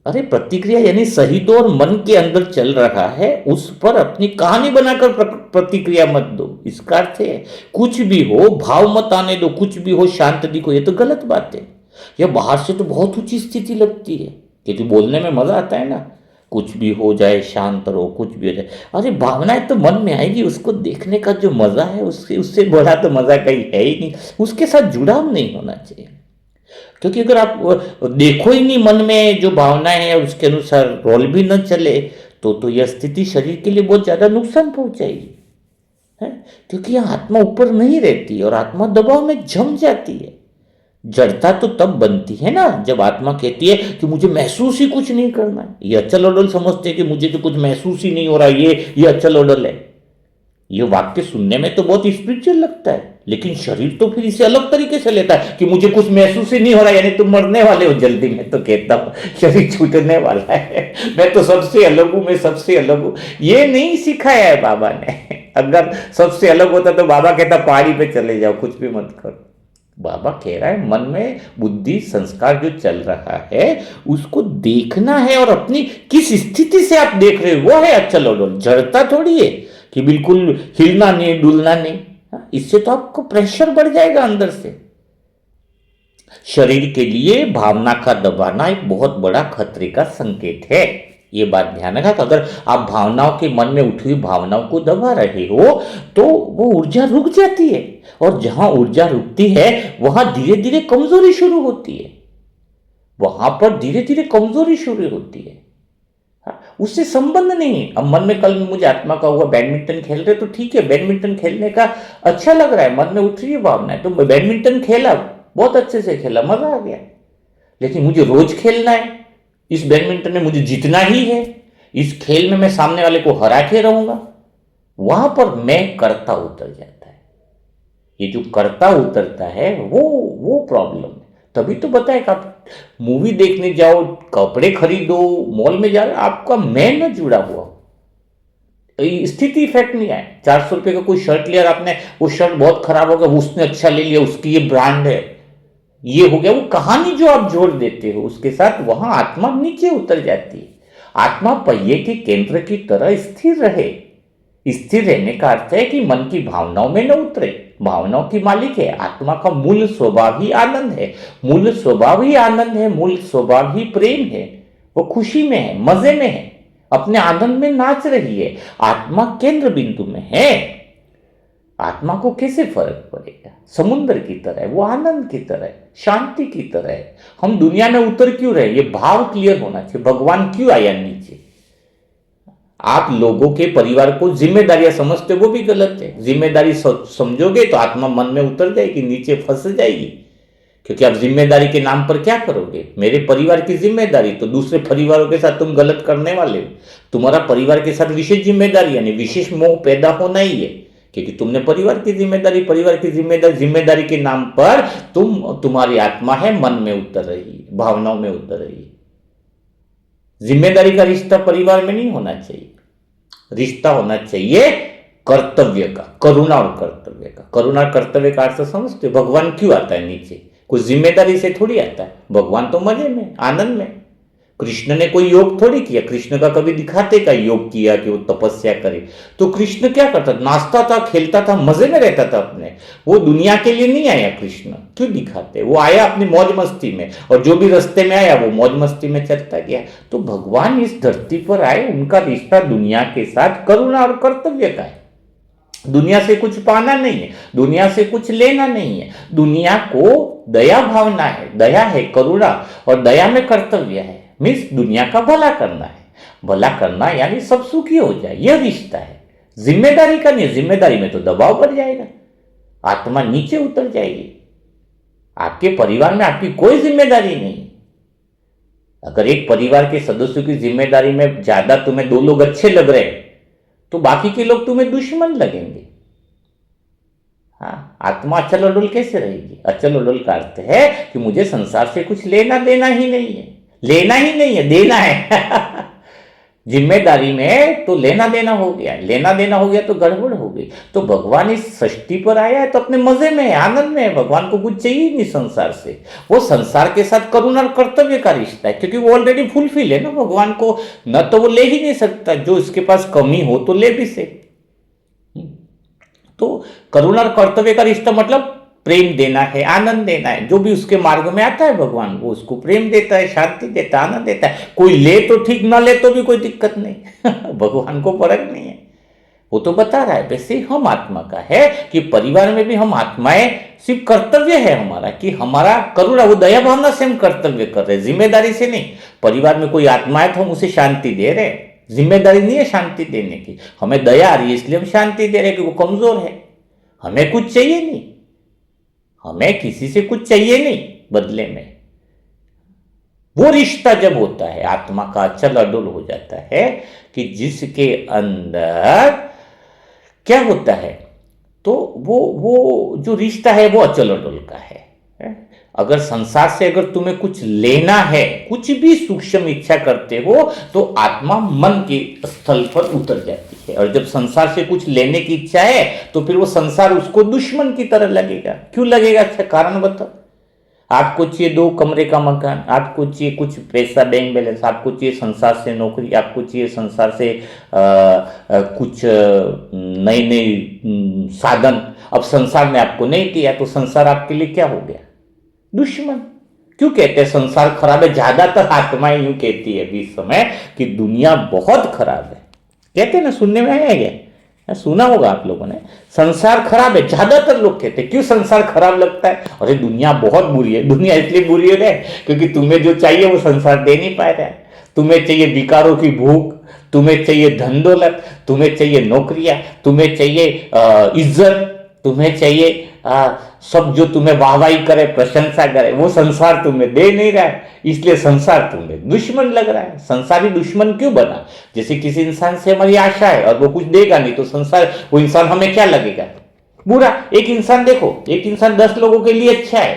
अरे प्रतिक्रिया यानी सही तो और मन के अंदर चल रहा है उस पर अपनी कहानी बनाकर प्रतिक्रिया मत दो। इसका अर्थ है कुछ भी हो भाव मत आने दो, कुछ भी हो शांत दिखो, ये तो गलत बात है। यह बाहर से तो बहुत ऊंची स्थिति लगती है क्योंकि बोलने में मजा आता है ना, कुछ भी हो जाए, शांत रहो, कुछ भी हो जाए। अरे भावनाएं तो मन में आएगी, उसको देखने का जो मजा है उससे बड़ा तो मजा कहीं है ही नहीं। उसके साथ जुड़ाव नहीं होना चाहिए, क्योंकि अगर आप देखो ही नहीं मन में जो भावनाएं हैं उसके अनुसार रोल भी न चले तो यह स्थिति शरीर के लिए बहुत ज्यादा नुकसान पहुंचाएगी। है, क्योंकि यह आत्मा ऊपर नहीं रहती और आत्मा दबाव में जम जाती है। जड़ता तो तब बनती है ना जब आत्मा कहती है कि मुझे महसूस ही कुछ नहीं करना है। ये अचल अडल समझते हैं कि मुझे तो कुछ महसूस ही नहीं हो रहा, ये अचल अडल है। ये वाक्य सुनने में तो बहुत स्पिरिचुअल लगता है, लेकिन शरीर तो फिर इसे अलग तरीके से लेता है कि मुझे कुछ महसूस ही नहीं हो रहा, यानी तुम मरने वाले हो जल्दी। मैं तो कहता हूं शरीर छूटने वाला है, मैं तो सबसे अलग हूं, मैं सबसे अलग हूं। ये नहीं सिखाया है बाबा ने। अगर सबसे अलग होता तो बाबा कहता पहाड़ी पे चले जाओ, कुछ भी मत करो। बाबा कह रहा है मन में बुद्धि संस्कार जो चल रहा है उसको देखना है, और अपनी किस स्थिति से आप देख रहे हो वो है अचल अडोल। जड़ता थोड़ी है कि बिल्कुल हिलना नहीं डुलना नहीं। इससे तो आपको प्रेशर बढ़ जाएगा अंदर से। शरीर के लिए भावना का दबाना एक बहुत बड़ा खतरे का संकेत है। ये बात ध्यान रखा। तो अगर आप भावनाओं के मन में उठी हुई भावनाओं को दबा रहे हो तो वो ऊर्जा रुक जाती है, और जहां ऊर्जा रुकती है वहां धीरे धीरे कमजोरी शुरू होती है। वहां पर धीरे धीरे कमजोरी शुरू होती है। उससे संबंध नहीं। अब मन में कल मुझे आत्मा का हुआ बैडमिंटन खेल रहे तो ठीक है, बैडमिंटन खेलने का अच्छा लग रहा है, मन में उठ रही है भावना है, तो बैडमिंटन खेला, बहुत अच्छे से खेला, मजा आ गया। लेकिन मुझे रोज खेलना है, इस बैडमिंटन में मुझे जीतना ही है, इस खेल में मैं सामने वाले को हरा के रहूंगा, वहां पर मैं करता उतर जाता है। ये जो करता उतरता है वो प्रॉब्लम है। तभी तो बताए कि आप मूवी देखने जाओ, कपड़े खरीदो, मॉल में जा रहे, आपका मैं न जुड़ा हुआ स्थिति इफेक्ट नहीं आए। 400 रुपये का कोई शर्ट लिया, आपने वो शर्ट बहुत खराब हो गया, उसने अच्छा ले लिया, उसकी ये ब्रांड है, ये हो गया। वो कहानी जो आप जोड़ देते हो उसके साथ, वहां आत्मा नीचे उतर जाती है। आत्मा पहिए के केंद्र की तरह स्थिर रहे। स्थिर रहने का अर्थ है कि मन की भावनाओं में न उतरे। भावनाओं की मालिक है, आत्मा का मूल स्वभाव ही आनंद है। मूल स्वभाव ही आनंद है, मूल स्वभाव ही प्रेम है। वो खुशी में है, मजे में है, अपने आनंद में नाच रही है, आत्मा केंद्र बिंदु में है। आत्मा को कैसे फर्क पड़ेगा? समुद्र की तरह है, वो आनंद की तरह है, शांति की तरह है। हम दुनिया में उतर क्यों रहे, ये भाव क्लियर होना चाहिए। भगवान क्यों आया नीचे? आप लोगों के परिवार को जिम्मेदारियां समझते, वो भी गलत है। जिम्मेदारी समझोगे तो आत्मा मन में उतर जाएगी, नीचे फंस जाएगी। क्योंकि आप जिम्मेदारी के नाम पर क्या करोगे? मेरे परिवार की जिम्मेदारी, तो दूसरे परिवारों के साथ तुम गलत करने वाले हो। तुम्हारा परिवार के साथ विशेष जिम्मेदारी यानी विशेष मोह पैदा होना ही है, क्योंकि तुमने परिवार की जिम्मेदारी के नाम पर तुम्हारी आत्मा है मन में उतर रही, भावनाओं में उतर रही। जिम्मेदारी का रिश्ता परिवार में नहीं होना चाहिए। रिश्ता होना चाहिए कर्तव्य का, करुणा और कर्तव्य का। करुणा और कर्तव्य का अर्थ समझते? भगवान क्यों आता है नीचे? कुछ जिम्मेदारी से थोड़ी आता है। भगवान तो मजे में, आनंद में। कृष्ण ने कोई योग थोड़ी किया। कृष्ण का कभी दिखाते का योग किया कि वो तपस्या करे? तो कृष्ण क्या करता? नाचता था, खेलता था, मजे में रहता था अपने। वो दुनिया के लिए नहीं आया कृष्ण। क्यों दिखाते? वो आया अपनी मौज मस्ती में, और जो भी रास्ते में आया वो मौज मस्ती में चलता गया। तो भगवान इस धरती पर आए, उनका रिश्ता दुनिया के साथ करुणा और कर्तव्य का है। दुनिया से कुछ पाना नहीं है, दुनिया से कुछ लेना नहीं है। दुनिया को दया भावना है, दया है, करुणा, और दया में कर्तव्य है। मीन्स दुनिया का भला करना है। भला करना यानी सब सुखी हो जाए, यह रिश्ता है। जिम्मेदारी का नहीं। जिम्मेदारी में तो दबाव बढ़ जाएगा, आत्मा नीचे उतर जाएगी। आपके परिवार में आपकी कोई जिम्मेदारी नहीं। अगर एक परिवार के सदस्यों की जिम्मेदारी में ज्यादा तुम्हें 2 लोग अच्छे लग रहे तो बाकी के लोग तुम्हें दुश्मन लगेंगे। हाँ, आत्मा अचल अडोल कैसे रहेगी? अचल अडोल का अर्थ है कि मुझे संसार से कुछ लेना देना ही नहीं है। लेना ही नहीं है, देना है। जिम्मेदारी में तो लेना देना हो गया, लेना देना हो गया तो गड़बड़ हो गई। तो भगवान इस सृष्टि पर आया है तो अपने मजे में है, आनंद में है। भगवान को कुछ चाहिए नहीं संसार से। वो संसार के साथ करुणा और कर्तव्य का रिश्ता है, क्योंकि वो ऑलरेडी फुलफिल है ना। भगवान को न तो वो ले ही नहीं सकता, जो इसके पास कमी हो तो ले भी से। तो करुणा और कर्तव्य का रिश्ता मतलब प्रेम देना है, आनंद देना है। जो भी उसके मार्ग में आता है भगवान वो उसको प्रेम देता है, शांति देता है, आनंद देता है। कोई ले तो ठीक, ना ले तो भी कोई दिक्कत नहीं। भगवान को फर्क नहीं है। वो तो बता रहा है। वैसे हम आत्मा का है कि परिवार में भी हम आत्माएं, सिर्फ कर्तव्य है हमारा कि हमारा करुणा, वो दया भावना से हम कर्तव्य कर रहे हैं, जिम्मेदारी से नहीं। परिवार में कोई आत्मा है तो हम उसे शांति दे रहे हैं। जिम्मेदारी नहीं है शांति देने की। हमें दया आ रही है इसलिए हम शांति दे रहे हैं कि वो कमजोर है। हमें कुछ चाहिए नहीं, हमें किसी से कुछ चाहिए नहीं बदले में। वो रिश्ता जब होता है आत्मा का अचल अडोल हो जाता है कि जिसके अंदर क्या होता है, तो वो जो रिश्ता है वो अचल अडोल का है। अगर संसार से अगर तुम्हें कुछ लेना है, कुछ भी सूक्ष्म इच्छा करते हो, तो आत्मा मन के स्थल पर उतर जाती है। और जब संसार से कुछ लेने की इच्छा है तो फिर वो संसार उसको दुश्मन की तरह लगेगा। क्यों लगेगा? अच्छा कारण बताओ। आपको चाहिए 2 कमरे का मकान, आपको चाहिए कुछ पैसा बैंक बैलेंस, आपको चाहिए संसार से नौकरी, आपको चाहिए संसार से कुछ नई नई साधन। अब संसार ने आपको नहीं दिया तो संसार आपके लिए क्या हो गया? दुश्मन। क्यों कहते हैं संसार खराब है? ज्यादातर आत्माएं यूं कहती है इस समय कि दुनिया बहुत खराब है। कहते हैं ना, सुनने में आया क्या? सुना होगा आप लोगों ने, संसार खराब है। ज्यादातर लोग कहते हैं। क्यों संसार खराब लगता है? अरे दुनिया बहुत बुरी है। दुनिया इसलिए बुरी है क्योंकि तुम्हें जो चाहिए वो संसार दे नहीं पा रहा है। तुम्हें चाहिए विकारों की भूख, तुम्हें चाहिए धन दौलत, तुम्हें चाहिए नौकरियां, तुम्हें चाहिए इज्जत, तुम्हें चाहिए सब जो तुम्हें वाहवाही करे, प्रशंसा करे, वो संसार तुम्हें दे नहीं रहा है। इसलिए संसार तुम्हें दुश्मन लग रहा है। संसारी दुश्मन क्यों बना? जैसे किसी इंसान से हमारी आशा है और वो कुछ देगा नहीं तो संसार, वो इंसान हमें क्या लगेगा? बुरा। एक इंसान देखो, एक इंसान 10 लोगों के लिए अच्छा है,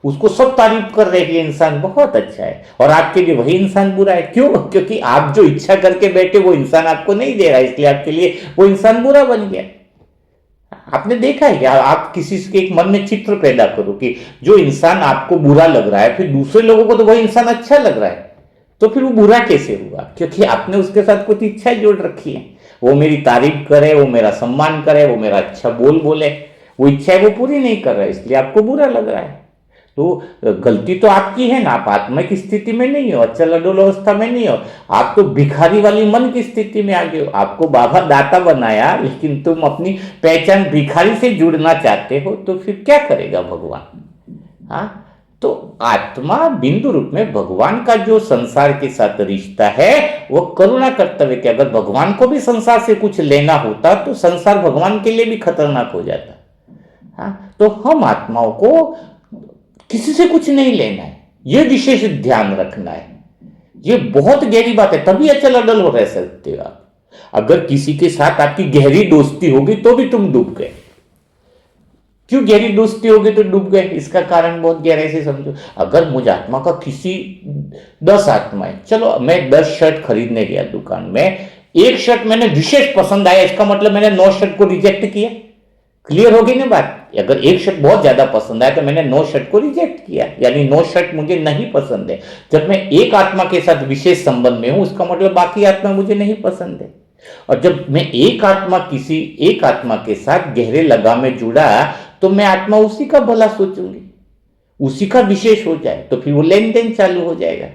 उसको सब तारीफ कर रहे हैं कि इंसान बहुत अच्छा है, और आपके लिए वही इंसान बुरा है। क्यों? क्योंकि आप जो इच्छा करके बैठे वो इंसान आपको नहीं दे रहा, इसलिए आपके लिए वो इंसान बुरा बन गया। आपने देखा है क्या? आप किसी के एक मन में चित्र पैदा करो कि जो इंसान आपको बुरा लग रहा है, फिर दूसरे लोगों को तो वही इंसान अच्छा लग रहा है, तो फिर वो बुरा कैसे हुआ? क्योंकि आपने उसके साथ कुछ इच्छा जोड़ रखी है। वो मेरी तारीफ करे, वो मेरा सम्मान करे, वो मेरा अच्छा बोल बोले, वो इच्छा वो पूरी नहीं कर रहा है, इसलिए आपको बुरा लग रहा है। तो गलती तो आपकी है ना, आप आत्मा की स्थिति में नहीं हो, अचल अडोल अवस्था में नहीं हो, आप तो भिखारी वाली मन की स्थिति में आ गए हो। आपको बाबा दाता बनाया, लेकिन तुम अपनी पहचान भिखारी से जुड़ना चाहते हो, तो फिर क्या करेगा भगवान? हाँ, तो आत्मा बिंदु रूप में भगवान का जो संसार के साथ रिश्ता है वो करुणा कर्तव्य के। अगर भगवान को भी संसार से कुछ लेना होता तो संसार भगवान के लिए भी खतरनाक हो जाता। हाँ, तो हम आत्माओं को किसी से कुछ नहीं लेना है, यह विशेष ध्यान रखना है। ये बहुत गहरी बात है, तभी अचल अडल हो रह सकते हो आप। अगर किसी के साथ आपकी गहरी दोस्ती होगी तो भी तुम डूब गए। क्यों गहरी दोस्ती होगी तो डूब गए? इसका कारण बहुत गहराई से समझो। अगर मुझ आत्मा का किसी 10 आत्माएं, चलो मैं 10 शर्ट खरीदने गया दुकान में, एक शर्ट मैंने विशेष पसंद आया, इसका मतलब मैंने 9 शर्ट को रिजेक्ट किया। क्लियर होगी ना बात? अगर एक शर्ट बहुत ज्यादा पसंद आया तो मैंने 9 शर्ट को रिजेक्ट किया, यानी 9 शर्ट मुझे नहीं पसंद है। जब मैं एक आत्मा के साथ विशेष संबंध में हूं, उसका मतलब बाकी आत्मा मुझे नहीं पसंद है। और जब मैं एक आत्मा के साथ गहरे लगाव में जुड़ा, तो मैं आत्मा उसी का भला सोचूंगी, उसी का विशेष हो जाए, तो फिर वो लेन देन चालू हो जाएगा।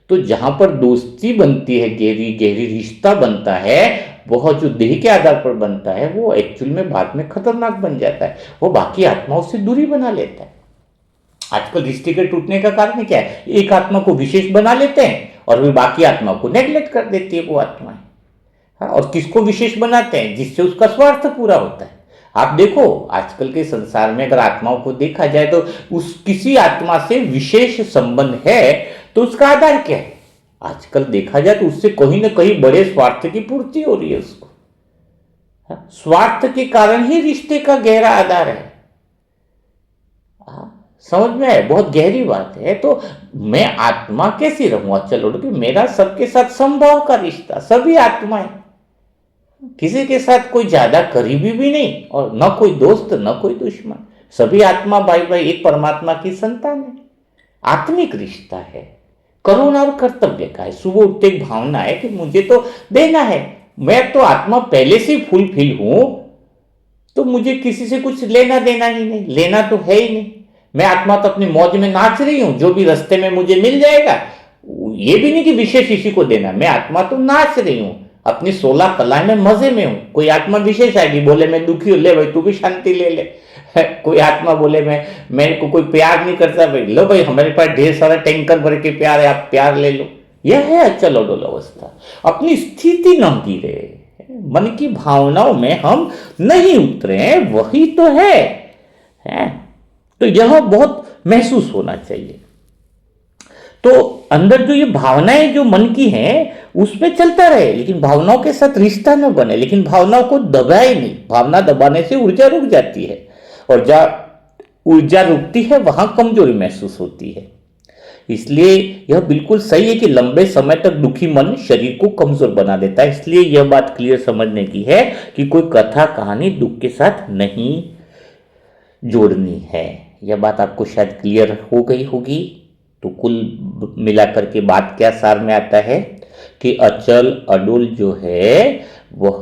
तो जहां पर दोस्ती बनती है, गहरी गहरी रिश्ता बनता है, वह जो देह के आधार पर बनता है, वो एक्चुअल में बाद में खतरनाक बन जाता है। वो बाकी आत्माओं से दूरी बना लेता है। आजकल रिश्ते के टूटने का कारण क्या है? एक आत्मा को विशेष बना लेते हैं और फिर बाकी आत्मा को नेग्लेक्ट कर देती है वो आत्माएं। हाँ, और किसको विशेष बनाते हैं? जिससे उसका स्वार्थ पूरा होता है। आप देखो आजकल के संसार में अगर आत्माओं को देखा जाए तो उस किसी आत्मा से विशेष संबंध है तो उसका आधार क्या है? आजकल देखा जाए तो उससे कहीं ना कहीं बड़े स्वार्थ की पूर्ति हो रही है उसको। स्वार्थ के कारण ही रिश्ते का गहरा आधार है। समझ में आए? बहुत गहरी बात है। तो मैं आत्मा कैसी रहूंगा? चलो कि मेरा सबके साथ संभाव का रिश्ता, सभी आत्माएं, किसी के साथ कोई ज्यादा करीबी भी नहीं और न कोई दोस्त न कोई दुश्मन, सभी आत्मा भाई भाई एक परमात्मा की संतान है। आत्मिक रिश्ता है, करुणा और कर्तव्य का है। सुबह उठते एक भावना है कि मुझे तो देना है, मैं तो आत्मा पहले से फुलफिल हूं, तो मुझे किसी से कुछ लेना देना ही नहीं, लेना तो है ही नहीं। मैं आत्मा तो अपनी मौज में नाच रही हूं, जो भी रास्ते में मुझे मिल जाएगा, ये भी नहीं कि विशेष इसी को देना। मैं आत्मा तो नाच रही हूं, अपनी 16 कलाएं में मजे में हूं। कोई आत्मा विशेष आएगी, बोले मैं दुखी हूं, ले भाई तू भी शांति ले ले। कोई आत्मा बोले मेरे को कोई प्यार नहीं करता, भाई लो भाई हमारे पास ढेर सारा टैंकर भर के प्यार है, आप प्यार ले लो। यह है अचल अडोल अवस्था। अपनी स्थिति न गिरे, मन की भावनाओं में हम नहीं उतरे हैं, वही तो है? तो यह बहुत महसूस होना चाहिए। तो अंदर जो ये भावनाएं जो मन की हैं उसमें चलता रहे, लेकिन भावनाओं के साथ रिश्ता न बने, लेकिन भावनाओं को दबाए नहीं। भावना दबाने से ऊर्जा रुक जाती है, और जहाँ ऊर्जा रुकती है वहां कमजोरी महसूस होती है। इसलिए यह बिल्कुल सही है कि लंबे समय तक दुखी मन शरीर को कमजोर बना देता है। इसलिए यह बात क्लियर समझने की है कि कोई कथा कहानी दुख के साथ नहीं जोड़नी है। यह बात आपको शायद क्लियर हो गई होगी। तो कुल मिलाकर के बात क्या सार में आता है कि अचल अडोल जो है वह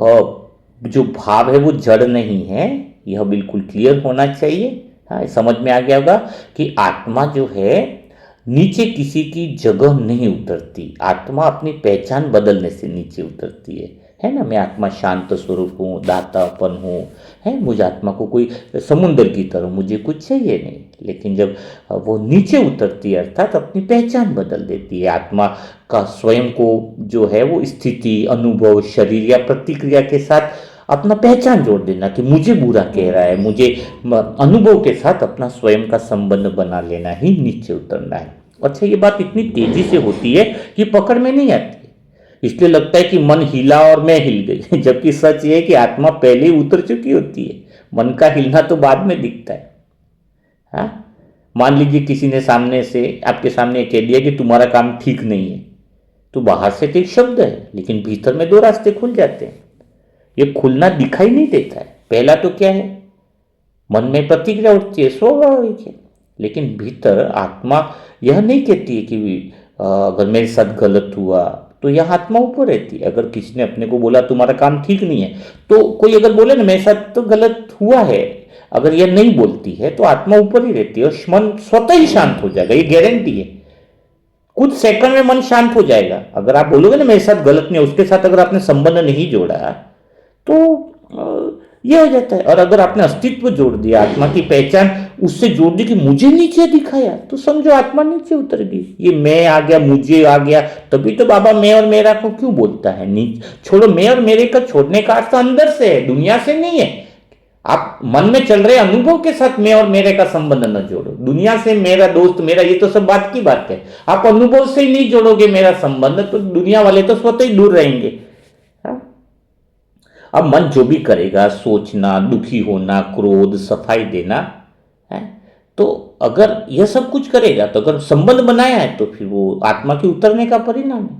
जो भाव है वो जड़ नहीं है, यह बिल्कुल क्लियर होना चाहिए। हाँ, समझ में आ गया होगा कि आत्मा जो है नीचे किसी की जगह नहीं उतरती। आत्मा अपनी पहचान बदलने से नीचे उतरती है ना। मैं आत्मा शांत स्वरूप हूँ, दातापन हूँ, है, मुझे आत्मा को कोई समुंदर की तरह मुझे कुछ चाहिए नहीं। लेकिन जब वो नीचे उतरती है अर्थात अपनी पहचान बदल देती है, आत्मा का स्वयं को जो है वो स्थिति, अनुभव, शरीर या प्रतिक्रिया के साथ अपना पहचान जोड़ देना कि मुझे बुरा कह रहा है, मुझे अनुभव के साथ अपना स्वयं का संबंध बना लेना ही नीचे उतरना है। अच्छा, ये बात इतनी तेजी से होती है कि पकड़ में नहीं आती, इसलिए लगता है कि मन हिला और मैं हिल गई, जबकि सच ये है कि आत्मा पहले ही उतर चुकी होती है। मन का हिलना तो बाद में दिखता है। हाँ, मान लीजिए किसी ने सामने से आपके सामने कह दिया कि तुम्हारा काम ठीक नहीं है, तो बाहर से तो एक शब्द है, लेकिन भीतर में दो रास्ते खुल जाते हैं। ये खुलना दिखाई नहीं देता है। पहला तो क्या है, मन में प्रतिक्रिया उठती है, स्वाभाविक है। लेकिन भीतर आत्मा यह नहीं कहती है कि अगर मेरे साथ गलत हुआ, तो यह आत्मा ऊपर रहती है। अगर किसी ने अपने को बोला तुम्हारा काम ठीक नहीं है, तो कोई अगर बोले ना मेरे साथ तो गलत हुआ है, अगर यह नहीं बोलती है तो आत्मा ऊपर ही रहती है और मन स्वतः ही शांत हो जाएगा। ये गारंटी है, कुछ सेकंड में मन शांत हो जाएगा। अगर आप बोलोगे ना मेरे साथ गलत नहीं है, उसके साथ अगर आपने संबंध नहीं जोड़ा तो यह हो जाता है। और अगर आपने अस्तित्व जोड़ दिया, आत्मा की पहचान उससे जोड़ दी कि मुझे नीचे दिखाया, तो समझो आत्मा नीचे उतर गई। ये मैं आ गया, मुझे आ गया, तभी तो बाबा मैं और मेरा को क्यों बोलता है। नीचे छोड़ो, मैं और मेरे का छोड़ने का अर्थ अंदर से है, दुनिया से नहीं है। आप मन में चल रहे अनुभव के साथ मैं और मेरे का संबंध न जोड़ो। दुनिया से मेरा दोस्त मेरा, ये तो सब बात की बात है। आप अनुभव से ही नहीं जोड़ोगे मेरा संबंध, तो दुनिया वाले तो स्वतः ही दूर रहेंगे। अब मन जो भी करेगा, सोचना, दुखी होना, क्रोध, सफाई देना है, तो अगर यह सब कुछ करेगा, तो अगर संबंध बनाया है तो फिर वो आत्मा के उतरने का परिणाम है।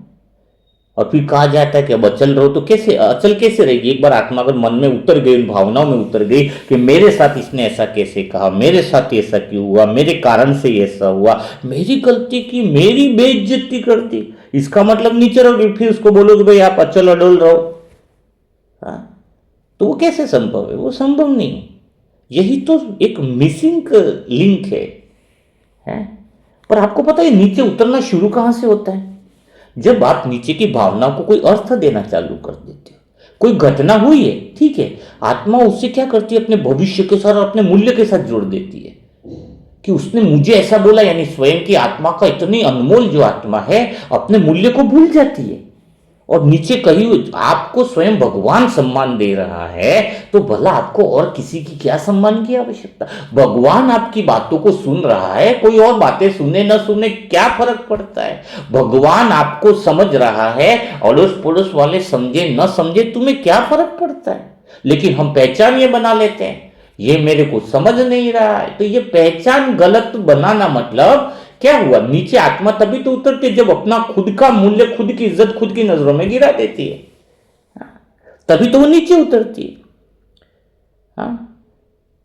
और फिर कहा जाता है कि अब अचल रहो, तो कैसे अचल कैसे रहेगी। एक बार आत्मा अगर मन में उतर गई, उन भावनाओं में उतर गई कि मेरे साथ इसने ऐसा कैसे कहा, मेरे साथ ऐसा क्यों हुआ, मेरे कारण से ऐसा हुआ, मेरी गलती की, मेरी बेइज्जती कर दी, इसका मतलब नीचे रहोगे। फिर उसको बोलोगे भाई आप अचल अडोल रहो, तो वो कैसे संभव है। वो संभव नहीं है। यही तो एक मिसिंग लिंक है? पर आपको पता है नीचे उतरना शुरू कहां से होता है, जब आप नीचे की भावना को कोई अर्थ देना चालू कर देते हो। कोई घटना हुई है, ठीक है, आत्मा उससे क्या करती है, अपने भविष्य के साथ, अपने मूल्य के साथ जोड़ देती है कि उसने मुझे ऐसा बोला। यानी स्वयं की आत्मा का इतनी अनमोल जो आत्मा है, अपने मूल्य को भूल जाती है। और नीचे कहीं आपको स्वयं भगवान सम्मान दे रहा है, तो भला आपको और किसी की क्या सम्मान की आवश्यकता। भगवान आपकी बातों को सुन रहा है, कोई और बातें सुने न सुने क्या फर्क पड़ता है। भगवान आपको समझ रहा है, अड़ोस पड़ोस वाले समझे न समझे तुम्हें क्या फर्क पड़ता है। लेकिन हम पहचान ये बना लेते हैं, ये मेरे को समझ नहीं रहा है। तो ये पहचान गलत बनाना मतलब क्या हुआ, नीचे आत्मा तभी तो उतरती है जब अपना खुद का मूल्य, खुद की इज्जत खुद की नजरों में गिरा देती है, तभी तो वो नीचे उतरती है। हाँ,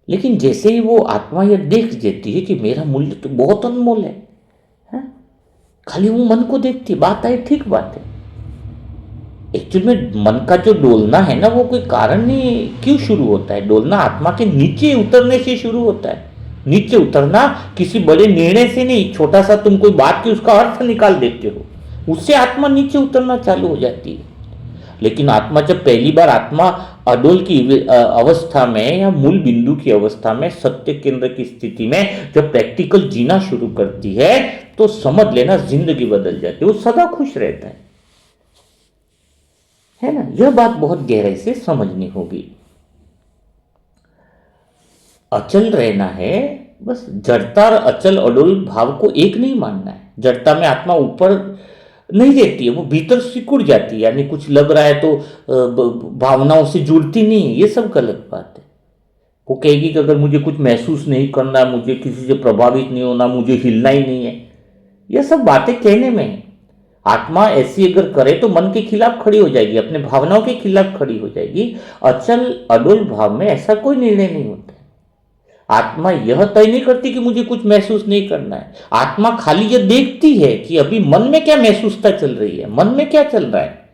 लेकिन जैसे ही वो आत्मा ये देख देती है कि मेरा मूल्य तो बहुत अनमोल है, खाली वो मन को देखती है। बात है, ठीक बात है। एक्चुअली में मन का जो डोलना है ना, वो कोई कारण नहीं क्यों शुरू होता है। डोलना आत्मा के नीचे उतरने से शुरू होता है। नीचे उतरना किसी बड़े निर्णय से नहीं, छोटा सा तुम कोई बात की उसका अर्थ निकाल देते हो, उससे आत्मा नीचे उतरना चालू हो जाती है। लेकिन आत्मा जब पहली बार आत्मा अडोल की अवस्था में या मूल बिंदु की अवस्था में, सत्य केंद्र की स्थिति में जब प्रैक्टिकल जीना शुरू करती है, तो समझ लेना जिंदगी बदल जाती है। वो सदा खुश रहता है ना। यह बात बहुत गहराई से समझनी होगी। अचल रहना है बस जड़ता और अचल अडोल भाव को एक नहीं मानना है। जड़ता में आत्मा ऊपर नहीं रहती है, वो भीतर सिकुड़ जाती है, यानी कुछ लग रहा है तो भावनाओं से जुड़ती नहीं है, ये सब गलत बात है। वो कहेगी कि अगर मुझे कुछ महसूस नहीं करना, मुझे किसी से प्रभावित नहीं होना, मुझे हिलना ही नहीं है, ये सब बातें कहने में है। आत्मा ऐसी अगर करे तो मन के खिलाफ खड़ी हो जाएगी, अपने भावनाओं के खिलाफ खड़ी हो जाएगी। अचल अडोल भाव में ऐसा कोई निर्णय नहीं होता है। आत्मा यह तय नहीं करती कि मुझे कुछ महसूस नहीं करना है। आत्मा खाली यह देखती है कि अभी मन में क्या महसूसता चल रही है, मन में क्या चल रहा है।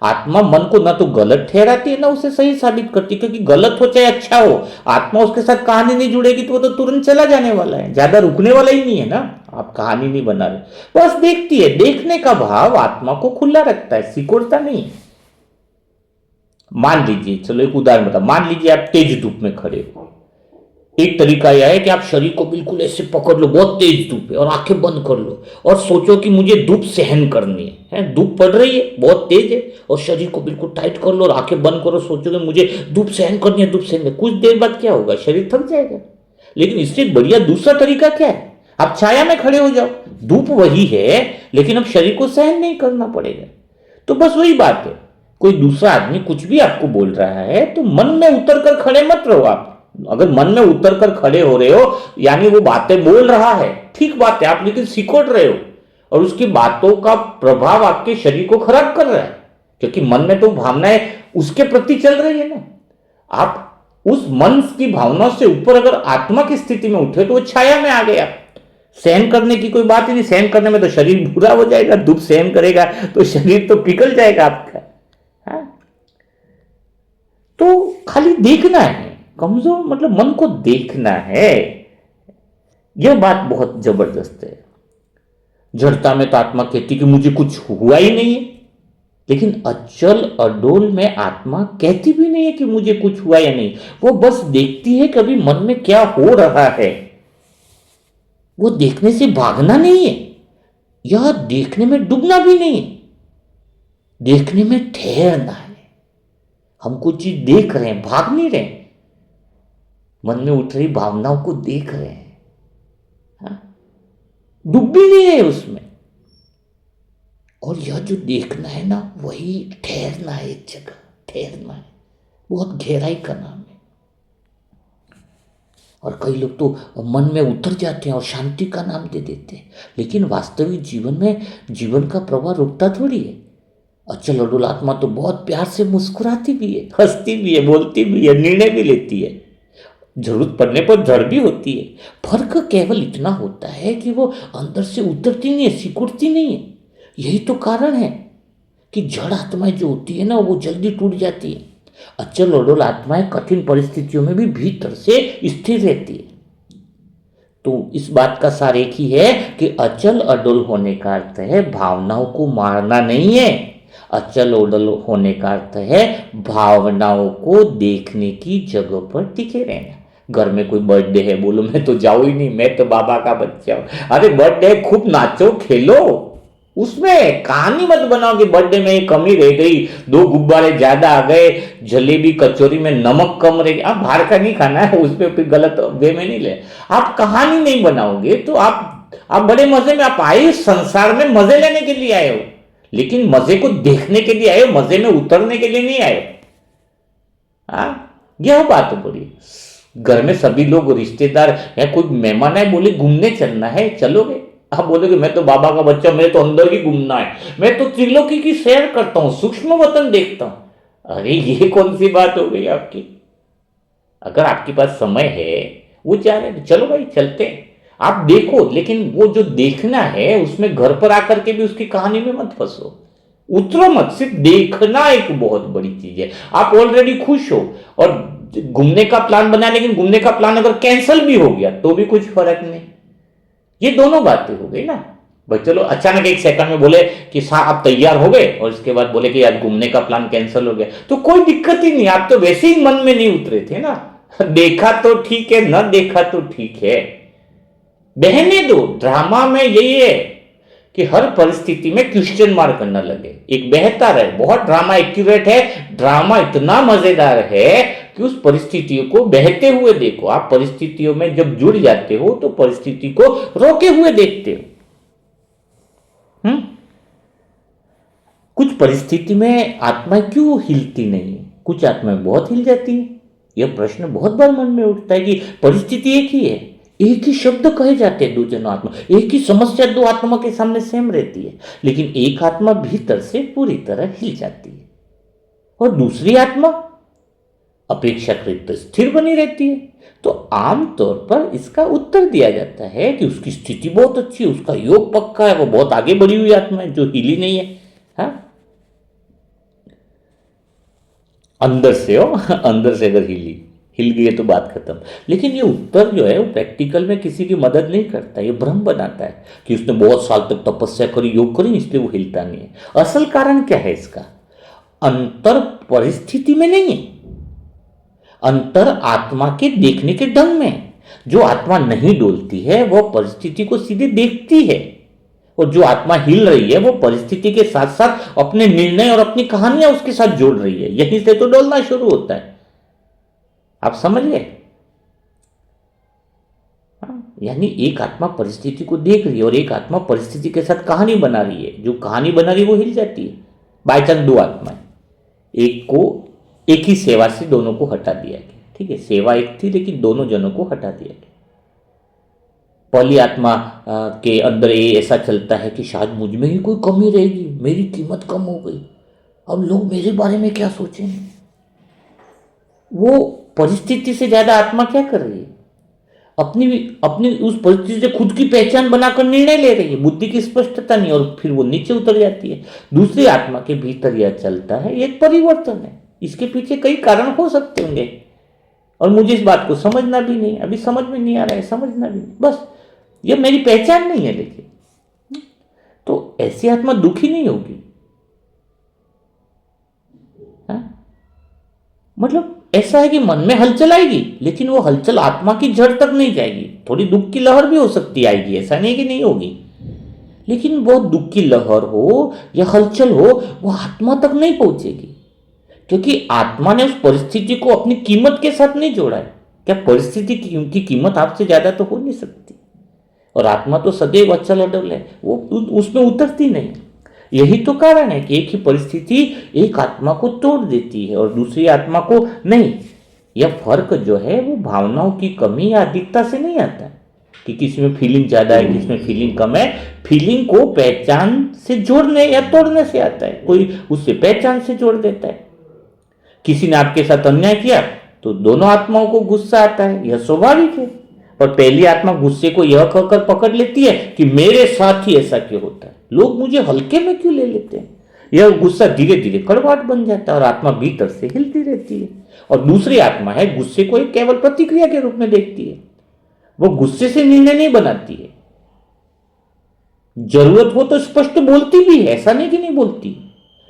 आत्मा मन को ना तो गलत ठहराती है ना उसे सही साबित करती, क्योंकि गलत हो चाहे अच्छा हो, आत्मा उसके साथ कहानी नहीं जुड़ेगी तो वो तो तुरंत चला जाने वाला है, ज्यादा रुकने वाला ही नहीं है ना। आप कहानी नहीं बना रहे, बस देखती है। देखने का भाव आत्मा को खुला रखता है, सिकोड़ता नहीं। मान लीजिए, चलो एक उदाहरण बता, मान लीजिए आप तेज धूप में खड़े हो। एक तरीका यह है कि आप शरीर को बिल्कुल ऐसे पकड़ लो, बहुत तेज धूप है, और आंखें बंद कर लो और सोचो कि मुझे धूप सहन करनी है। धूप पड़ रही है, बहुत तेज है, और शरीर को बिल्कुल टाइट कर लो और आंखें बंद करो, सोचो कि मुझे धूप सहन करनी है, धूप सहन करनी है। कुछ देर बाद क्या होगा, शरीर थक जाएगा। लेकिन इससे बढ़िया दूसरा तरीका क्या है, आप छाया में खड़े हो जाओ, धूप वही है लेकिन अब शरीर को सहन नहीं करना पड़ेगा। तो बस वही बात है, कोई दूसरा आदमी कुछ भी आपको बोल रहा है तो मन में उतर कर खड़े मत रहो। आप अगर मन में उतर कर खड़े हो रहे हो, यानी वो बातें बोल रहा है, ठीक बात है, आप लेकिन सिकोड़ रहे हो और उसकी बातों का प्रभाव आपके शरीर को खराब कर रहा है, क्योंकि मन में तो भावनाएं उसके प्रति चल रही है ना। आप उस मन की भावना से ऊपर अगर आत्मा की स्थिति में उठे तो वो छाया में आ गया। सहन करने की कोई बात ही नहीं, सहन करने में तो शरीर बुरा हो जाएगा, धूप सहन करेगा तो शरीर तो पिघल जाएगा आपका। तो खाली देखना है, कमजोर मतलब मन को देखना है, यह बात बहुत जबरदस्त है। जड़ता में तो आत्मा कहती कि मुझे कुछ हुआ ही नहीं है, लेकिन अचल अडोल में आत्मा कहती भी नहीं है कि मुझे कुछ हुआ या नहीं, वो बस देखती है कि अभी मन में क्या हो रहा है। वो देखने से भागना नहीं है, यह देखने में डूबना भी नहीं है, देखने में ठहरना है। हम कुछ चीज देख रहे हैं, भाग नहीं रहे, मन में उठ रही भावनाओं को देख रहे हैं, डूब भी नहीं रहे उसमें। और यह जो देखना है ना, वही ठहरना है, एक जगह ठहरना है, बहुत गहराई का नाम है। और कई लोग तो मन में उतर जाते हैं और शांति का नाम दे देते हैं, लेकिन वास्तविक जीवन में जीवन का प्रवाह रुकता थोड़ी है। अचल अडोल आत्मा तो बहुत प्यार से मुस्कुराती भी है, हंसती भी है, बोलती भी है, निर्णय भी लेती है, जरूरत पड़ने पर जड़ भी होती है। फर्क केवल इतना होता है कि वो अंदर से उतरती नहीं है, सिकुड़ती नहीं है। यही तो कारण है कि जड़ आत्माएं जो होती है ना, वो जल्दी टूट जाती है। अचल अडोल आत्माएं कठिन परिस्थितियों में भी भीतर से स्थिर रहती है। तो इस बात का सार एक ही है कि अचल अडोल होने का अर्थ है भावनाओं को मारना नहीं है। अचल अडोल होने का अर्थ है भावनाओं को देखने की जगह पर टिके रहना। घर में कोई बर्थडे है, बोलो मैं तो जाऊँ ही नहीं, मैं तो बाबा का बच्चा हूं। अरे बर्थडे है, खूब नाचो खेलो, उसमें कहानी मत बनाओ कि बर्थडे में एक कमी रह गई, 2 गुब्बारे ज्यादा आ गए, जलेबी कचौरी में नमक कम रह गया। आप बाहर का नहीं खाना है, उस पर गलत वे में नहीं ले। आप कहानी नहीं बनाओगे तो आप बड़े मजे में, आप आए संसार में मजे लेने के लिए आए हो, लेकिन मजे को देखने के लिए आए हो, मजे में उतरने के लिए नहीं आए हो। यह बात बड़ी। घर में सभी लोग रिश्तेदार या कोई मेहमान आए, बोले घूमने चलना है, चलोगे? आप बोलोगे मैं तो बाबा का बच्चा, मेरे तो अंदर ही घूमना है, मैं तो त्रिलोकी की सैर करता हूं, सूक्ष्म वतन देखता हूं। अरे ये कौन सी बात हो गई आपकी? अगर आपके पास समय है, वो चाह रहे चलो भाई चलते हैं, आप देखो, लेकिन वो जो देखना है उसमें घर पर आकर के भी उसकी कहानी में मत फंसो, उतरो मत। सिर्फ देखना एक बहुत बड़ी चीज है। आप ऑलरेडी खुश हो और घूमने का प्लान बना, लेकिन घूमने का प्लान अगर कैंसिल भी हो गया तो भी कुछ फर्क नहीं। ये दोनों बातें हो गई ना भाई। चलो अचानक एक सेकंड में बोले कि आप तैयार हो गए और इसके बाद बोले कि यार घूमने का प्लान कैंसिल हो गया, तो कोई दिक्कत ही नहीं, आप तो वैसे ही मन में नहीं उतरे थे ना। देखा तो ठीक है, न देखा तो ठीक है, बहने दो। ड्रामा में यही है कि हर परिस्थिति में क्वेश्चन मार्क करना लगे। एक बेहतर है, बहुत ड्रामा एक्यूरेट है, ड्रामा इतना मजेदार है कि उस परिस्थितियों को बहते हुए देखो। आप परिस्थितियों में जब जुड़ जाते हो तो परिस्थिति को रोके हुए देखते हो। कुछ परिस्थिति में आत्मा क्यों हिलती नहीं है, कुछ आत्माएं बहुत हिल जाती है। यह प्रश्न बहुत बार मन में उठता है कि परिस्थिति एक ही है, एक ही शब्द कहे जाते हैं दो जन आत्मा, एक ही समस्या दो आत्मा के सामने सेम रहती है, लेकिन एक आत्मा भीतर से पूरी तरह हिल जाती है और दूसरी आत्मा अपेक्षाकृत स्थिर बनी रहती है। तो आमतौर पर इसका उत्तर दिया जाता है कि उसकी स्थिति बहुत अच्छी है, उसका योग पक्का है, वो बहुत आगे बढ़ी हुई आत्मा है जो हिली नहीं है। हाँ, अंदर से हो, अंदर से अगर हिल गई है तो बात खत्म। लेकिन ये उत्तर जो है वो प्रैक्टिकल में किसी की मदद नहीं करता, ये भ्रम बनाता है कि उसने बहुत साल तक तपस्या करी, योग करी, इसलिए वो हिलता नहीं है। असल कारण क्या है इसका? अंतर परिस्थिति में नहीं है, अंतर आत्मा के देखने के ढंग में। जो आत्मा नहीं डोलती है वह परिस्थिति को सीधे देखती है, और जो आत्मा हिल रही है वो परिस्थिति के साथ साथ अपने निर्णय और अपनी कहानियां उसके साथ जोड़ रही है। यहीं से तो डोलना शुरू होता है। आप समझ गए? यानी एक आत्मा परिस्थिति को देख रही है और एक आत्मा परिस्थिति के साथ कहानी बना रही है। जो कहानी बना रही है वो हिल जाती है। बाय चांस दो आत्माएं, एक को एक ही सेवा से दोनों को हटा दिया गया, ठीक है, सेवा एक थी लेकिन दोनों जनों को हटा दिया गया। पहली आत्मा के अंदर ये ऐसा चलता है कि शायद मुझ में ही कोई कमी रहेगी, मेरी कीमत कम हो गई, अब लोग मेरे बारे में क्या सोचेंगे। वो परिस्थिति से ज्यादा आत्मा क्या कर रही है? अपनी अपनी उस परिस्थिति से खुद की पहचान बनाकर निर्णय ले रही है। बुद्धि की स्पष्टता नहीं, और फिर वो नीचे उतर जाती है। दूसरी आत्मा के भीतर यह चलता है, एक परिवर्तन है, इसके पीछे कई कारण हो सकते होंगे और मुझे इस बात को समझना भी नहीं, अभी समझ में नहीं आ रहा है, समझना भी नहीं, बस ये मेरी पहचान नहीं है। लेकिन तो ऐसी आत्मा दुखी नहीं होगी। मतलब ऐसा है कि मन में हलचल आएगी, लेकिन वो हलचल आत्मा की जड़ तक नहीं जाएगी। थोड़ी दुख की लहर भी हो सकती आएगी, ऐसा नहीं कि नहीं होगी, लेकिन बहुत दुख की लहर हो या हलचल हो वो आत्मा तक नहीं पहुंचेगी, क्योंकि आत्मा ने उस परिस्थिति को अपनी कीमत के साथ नहीं जोड़ा है। क्या परिस्थिति की कीमत आपसे ज्यादा तो हो नहीं सकती, और आत्मा तो सदैव अचल अडल है, वो उसमें उतरती नहीं। यही तो कारण है कि एक ही परिस्थिति एक आत्मा को तोड़ देती है और दूसरी आत्मा को नहीं। यह फर्क जो है वो भावनाओं की कमी या अधिकता से नहीं आता कि किसी में फीलिंग ज्यादा है, किसी में फीलिंग कम है। फीलिंग को पहचान से जोड़ने या तोड़ने से आता है। कोई उससे पहचान से जोड़ देता है। किसी ने आपके साथ अन्याय किया तो दोनों आत्माओं को गुस्सा आता है, यह स्वाभाविक है। पर पहली आत्मा गुस्से को यह कहकर पकड़ लेती है कि मेरे साथ ही ऐसा क्यों होता है, लोग मुझे हल्के में क्यों ले लेते हैं। यह गुस्सा धीरे धीरे कड़वाहट बन जाता है और आत्मा भीतर से हिलती रहती है। और दूसरी आत्मा है गुस्से को एक केवल प्रतिक्रिया के रूप में देखती है। वो गुस्से से निर्णय नहीं बनाती है, जरूरत हो तो स्पष्ट बोलती भी है, ऐसा नहीं कि नहीं बोलती,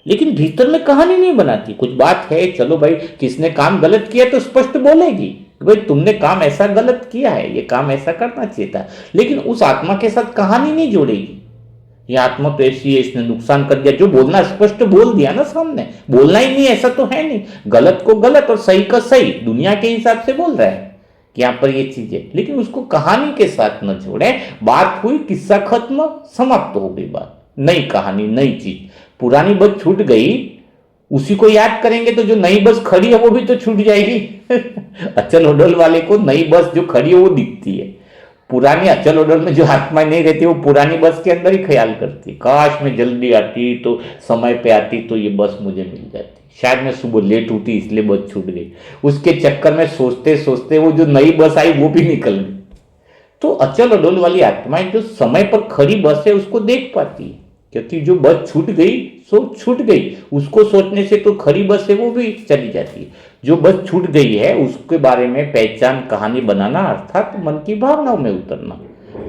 लेकिन भीतर में कहानी नहीं बनाती। कुछ बात है, चलो भाई किसने काम गलत किया तो स्पष्ट बोलेगी, भाई तुमने काम ऐसा गलत किया है, ये काम ऐसा करना चाहिए था, लेकिन उस आत्मा के साथ कहानी नहीं जोड़ेगी। ये आत्मा तो ऐसी है, इसने नुकसान कर दिया, जो बोलना स्पष्ट बोल दिया ना सामने, बोलना ही नहीं ऐसा तो है नहीं, गलत को गलत और सही का सही दुनिया के हिसाब से बोल रहा है कि यहाँ पर ये चीज है, लेकिन उसको कहानी के साथ न जोड़े। बात हुई, किस्सा खत्म, समाप्त हो गई बात, नई कहानी, नई चीज। पुरानी बस छूट गई, उसी को याद करेंगे तो जो नई बस खड़ी है वो भी तो छूट जाएगी। अचल होडल वाले को नई बस जो खड़ी है वो दिखती है, पुरानी अचल होडल में जो आत्मा नहीं रहती वो पुरानी बस के अंदर ही ख्याल करती, काश मैं जल्दी आती तो समय पे आती तो ये बस मुझे मिल जाती, शायद मैं सुबह लेट उठी इसलिए बस छूट गई। उसके चक्कर में सोचते सोचते वो जो नई बस आई वो भी निकल गई। तो अचल होडल वाली आत्माएं जो समय पर खड़ी बस है उसको देख पाती है, क्योंकि जो बस छूट गई सो छूट गई, उसको सोचने से तो खरी बस है वो भी चली जाती है। जो बस छूट गई है उसके बारे में पहचान, कहानी बनाना, अर्थात मन की भावनाओं में उतरना,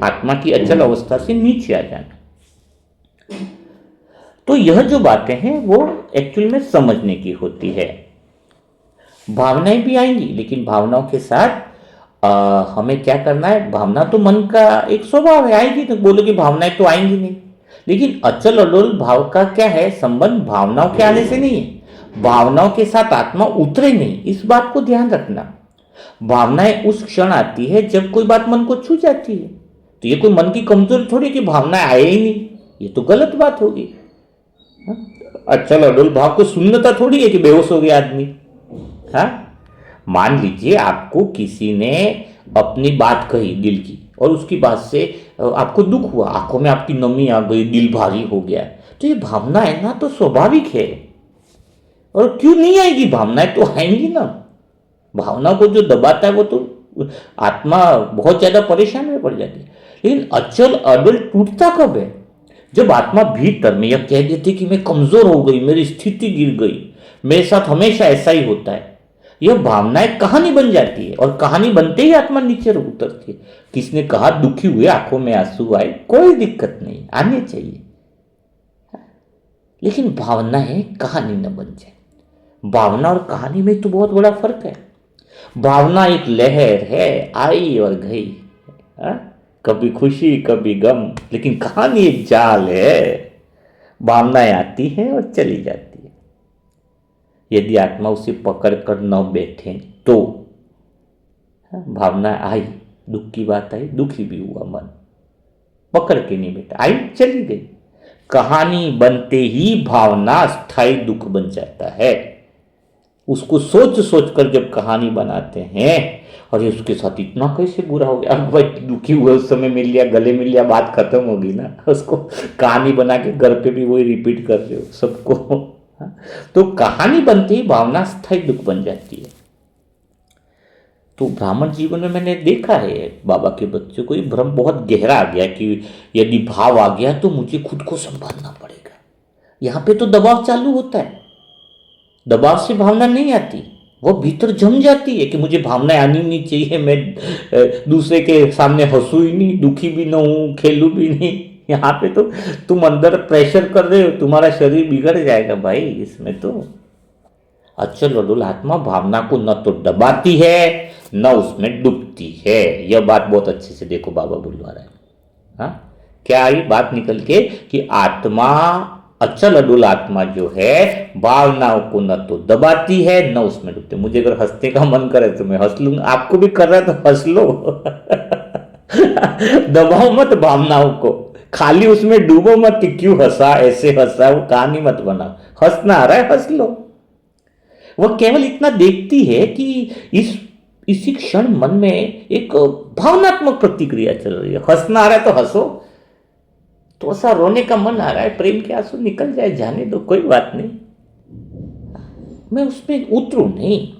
आत्मा की अचल अवस्था से नीचे आ जाना। तो यह जो बातें हैं वो एक्चुअल में समझने की होती है। भावनाएं भी आएंगी, लेकिन भावनाओं के साथ हमें क्या करना है। भावना तो मन का एक स्वभाव है, आएगी तो बोलोगे भावनाएं तो आएंगी नहीं, लेकिन अचल अडोल भाव का क्या है संबंध, भावनाओं के आने से नहीं है। भावनाओं के साथ आत्मा उतरे नहीं, इस बात को ध्यान रखना। भावनाएं उस क्षण आती है जब कोई बात मन को छू जाती है। तो ये कोई मन की कमजोरी थोड़ी कि भावनाएं आए ही नहीं, ये तो गलत बात होगी। हाँ? अचल अडोल भाव को शून्यता थोड़ी है कि बेहोश हो गया आदमी। हाँ, मान लीजिए आपको किसी ने अपनी बात कही दिल की, और उसकी बात से आपको दुख हुआ, आंखों में आपकी नमी आ गई, दिल भारी हो गया, तो ये भावना है ना, तो स्वाभाविक है। और क्यों नहीं आएगी, भावनाएं तो आएंगी ना। भावना को जो दबाता है वो तो आत्मा बहुत ज्यादा परेशान में पड़ जाती है। लेकिन अचल अडल टूटता कब है? जब आत्मा भीतर में यह कह देती कि मैं कमजोर हो गई, मेरी स्थिति गिर गई, मेरे साथ हमेशा ऐसा ही होता है। यह भावनाएं कहानी बन जाती है, और कहानी बनते ही आत्मा नीचे उतरती है। किसने कहा दुखी हुए आंखों में आंसू आए, कोई दिक्कत नहीं, आने चाहिए, लेकिन भावनाएं कहानी न बन जाए। भावना और कहानी में तो बहुत बड़ा फर्क है। भावना एक लहर है, आई और गई, हाँ? कभी खुशी कभी गम, लेकिन कहानी एक जाल है। भावनाएं आती है और चली जाती है। यदि आत्मा उसे पकड़ कर न बैठे तो, हाँ? भावना आई, दुख की बात आई, दुखी भी हुआ मन, पकड़ के नहीं बैठा, आई चली गई। कहानी बनते ही भावना स्थायी दुख बन जाता है। उसको सोच सोच कर जब कहानी बनाते हैं, और ये उसके साथ इतना कैसे बुरा हो गया, अब भाई दुखी हुआ, उस समय मिल लिया, गले मिल लिया, बात खत्म होगी ना। उसको कहानी बना के घर पे भी वही रिपीट कर रहे हो सबको। हाँ? तो कहानी बनती ही भावना स्थायी दुख बन जाती है। तो ब्राह्मण जीवन में मैंने देखा है बाबा के बच्चों को ये भ्रम बहुत गहरा आ गया कि यदि भाव आ गया तो मुझे खुद को संभालना पड़ेगा। यहाँ पे तो दबाव चालू होता है। दबाव से भावना नहीं आती, वो भीतर जम जाती है कि मुझे भावनाएं आनी नहीं चाहिए, मैं दूसरे के सामने हंसू ही नहीं, दुखी भी ना हूं, खेलू भी नहीं। यहाँ पे तो तुम अंदर प्रेशर कर रहे हो, तुम्हारा शरीर बिगड़ जाएगा भाई इसमें तो। अचल अडोल आत्मा भावना को न तो दबाती है न उसमें डूबती है। यह बात बहुत अच्छे से देखो बाबा बुलवा रहे हैं। हाँ? क्या आई बात निकल के कि आत्मा, अचल अडुल आत्मा जो है भावनाओं को न तो दबाती है न उसमें डूबती। मुझे अगर हंसने का मन करे तो मैं हंस लूंगा, आपको भी कर रहा है तो हंस लो। दबाओ मत भावनाओं को, खाली उसमें डूबो मत कि क्यों हंसा, ऐसे हंसा, वो कहानी मत बनाओ। हंसना आ रहा है हंस लो। वह केवल इतना देखती है कि इसी क्षण मन में एक भावनात्मक प्रतिक्रिया चल रही है। हंसना आ रहा है तो हंसो, तो ऐसा रोने का मन आ रहा है, प्रेम के आंसू निकल जाए, जाने दो, कोई बात नहीं। मैं उसमें उतरू नहीं,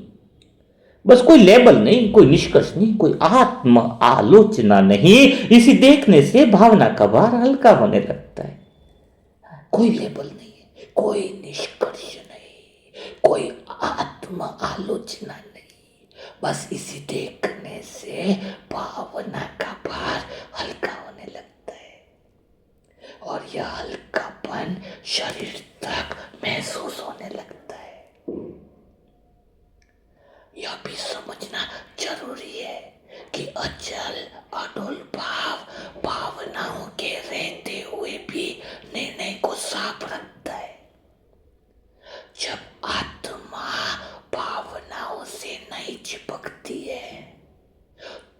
बस कोई लेबल नहीं, कोई निष्कर्ष नहीं, कोई आत्म आलोचना नहीं। इसी देखने से भावना का भार हल्का होने लगता है। कोई लेबल नहीं है, कोई निष्कर्ष नहीं, कोई आत्म आलोचना नहीं, बस इसी देखने से भावना का भार हल्का होने लगता है, और यह हल्कापन शरीर तक महसूस होने लगता है। यह भी समझना जरूरी है कि अचल अडोल भाव भावनाओं के रहते हुए भी निर्णय को साफ रखता है। जब आत्मा भावनाओं से नहीं चिपकती है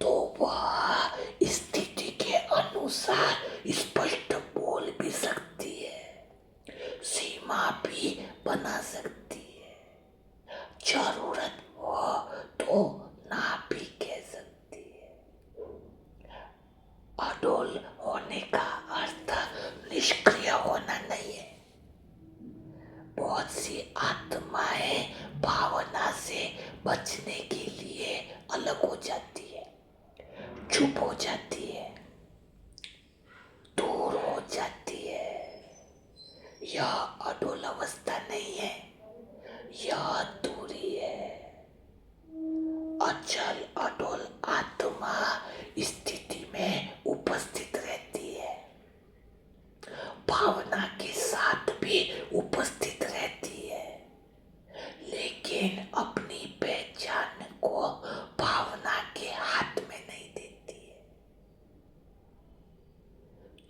तो वह स्थिति के अनुसार स्पष्ट बोल भी सकती है, सीमा भी बना सकती है, जरूरत हो तो ना भी कह सकती है। अडोल होने का अर्थ निष्क्रिय होना नहीं है। बहुत सी आत्माएं भावना से बचने के लिए अलग हो जाती है, चुप हो जाती है, दूर हो जाती है। यह अडोल अवस्था नहीं है, यह दूरी है। अचल अडोल आत्मा स्थिति में उपस्थित रहती है, भावना के साथ भी उपस्थित रहती है, लेकिन अपनी पहचान को भावना के हाथ में नहीं देती है।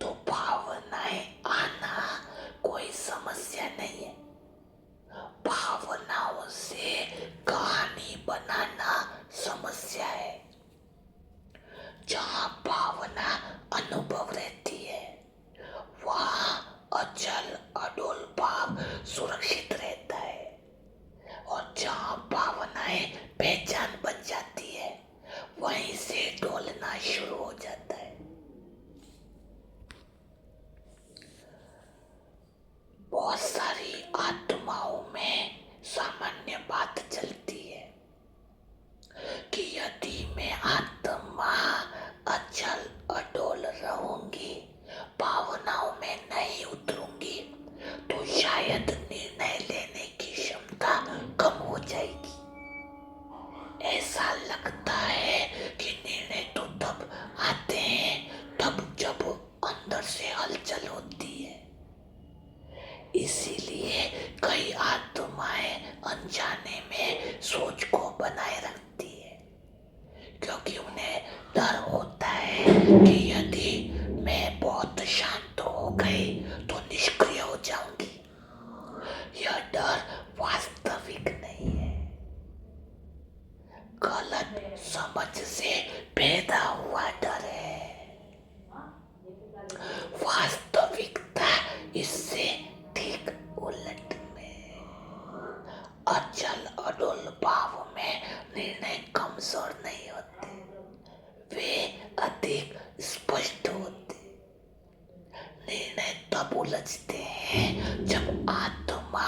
तो भावनाएं आना कोई समस्या नहीं है, भावना अंदर से हलचल होती है। इसीलिए कई आत्माएं अनजाने में सोच को बनाए रखती है, क्योंकि उन्हें डर होता है कि यदि मैं बहुत शांत हो गई तो निष्क्रिय हो जाऊंगी। यह डर वास्तविक नहीं है, गलत समझ से पैदा हुआ डर है। वास्तविकता इससे ठीक उलट में। अचल अडोल भाव में निर्णय कमजोर नहीं होते, वे अधिक स्पष्ट होते। निर्णय तब उलझते हैं जब आत्मा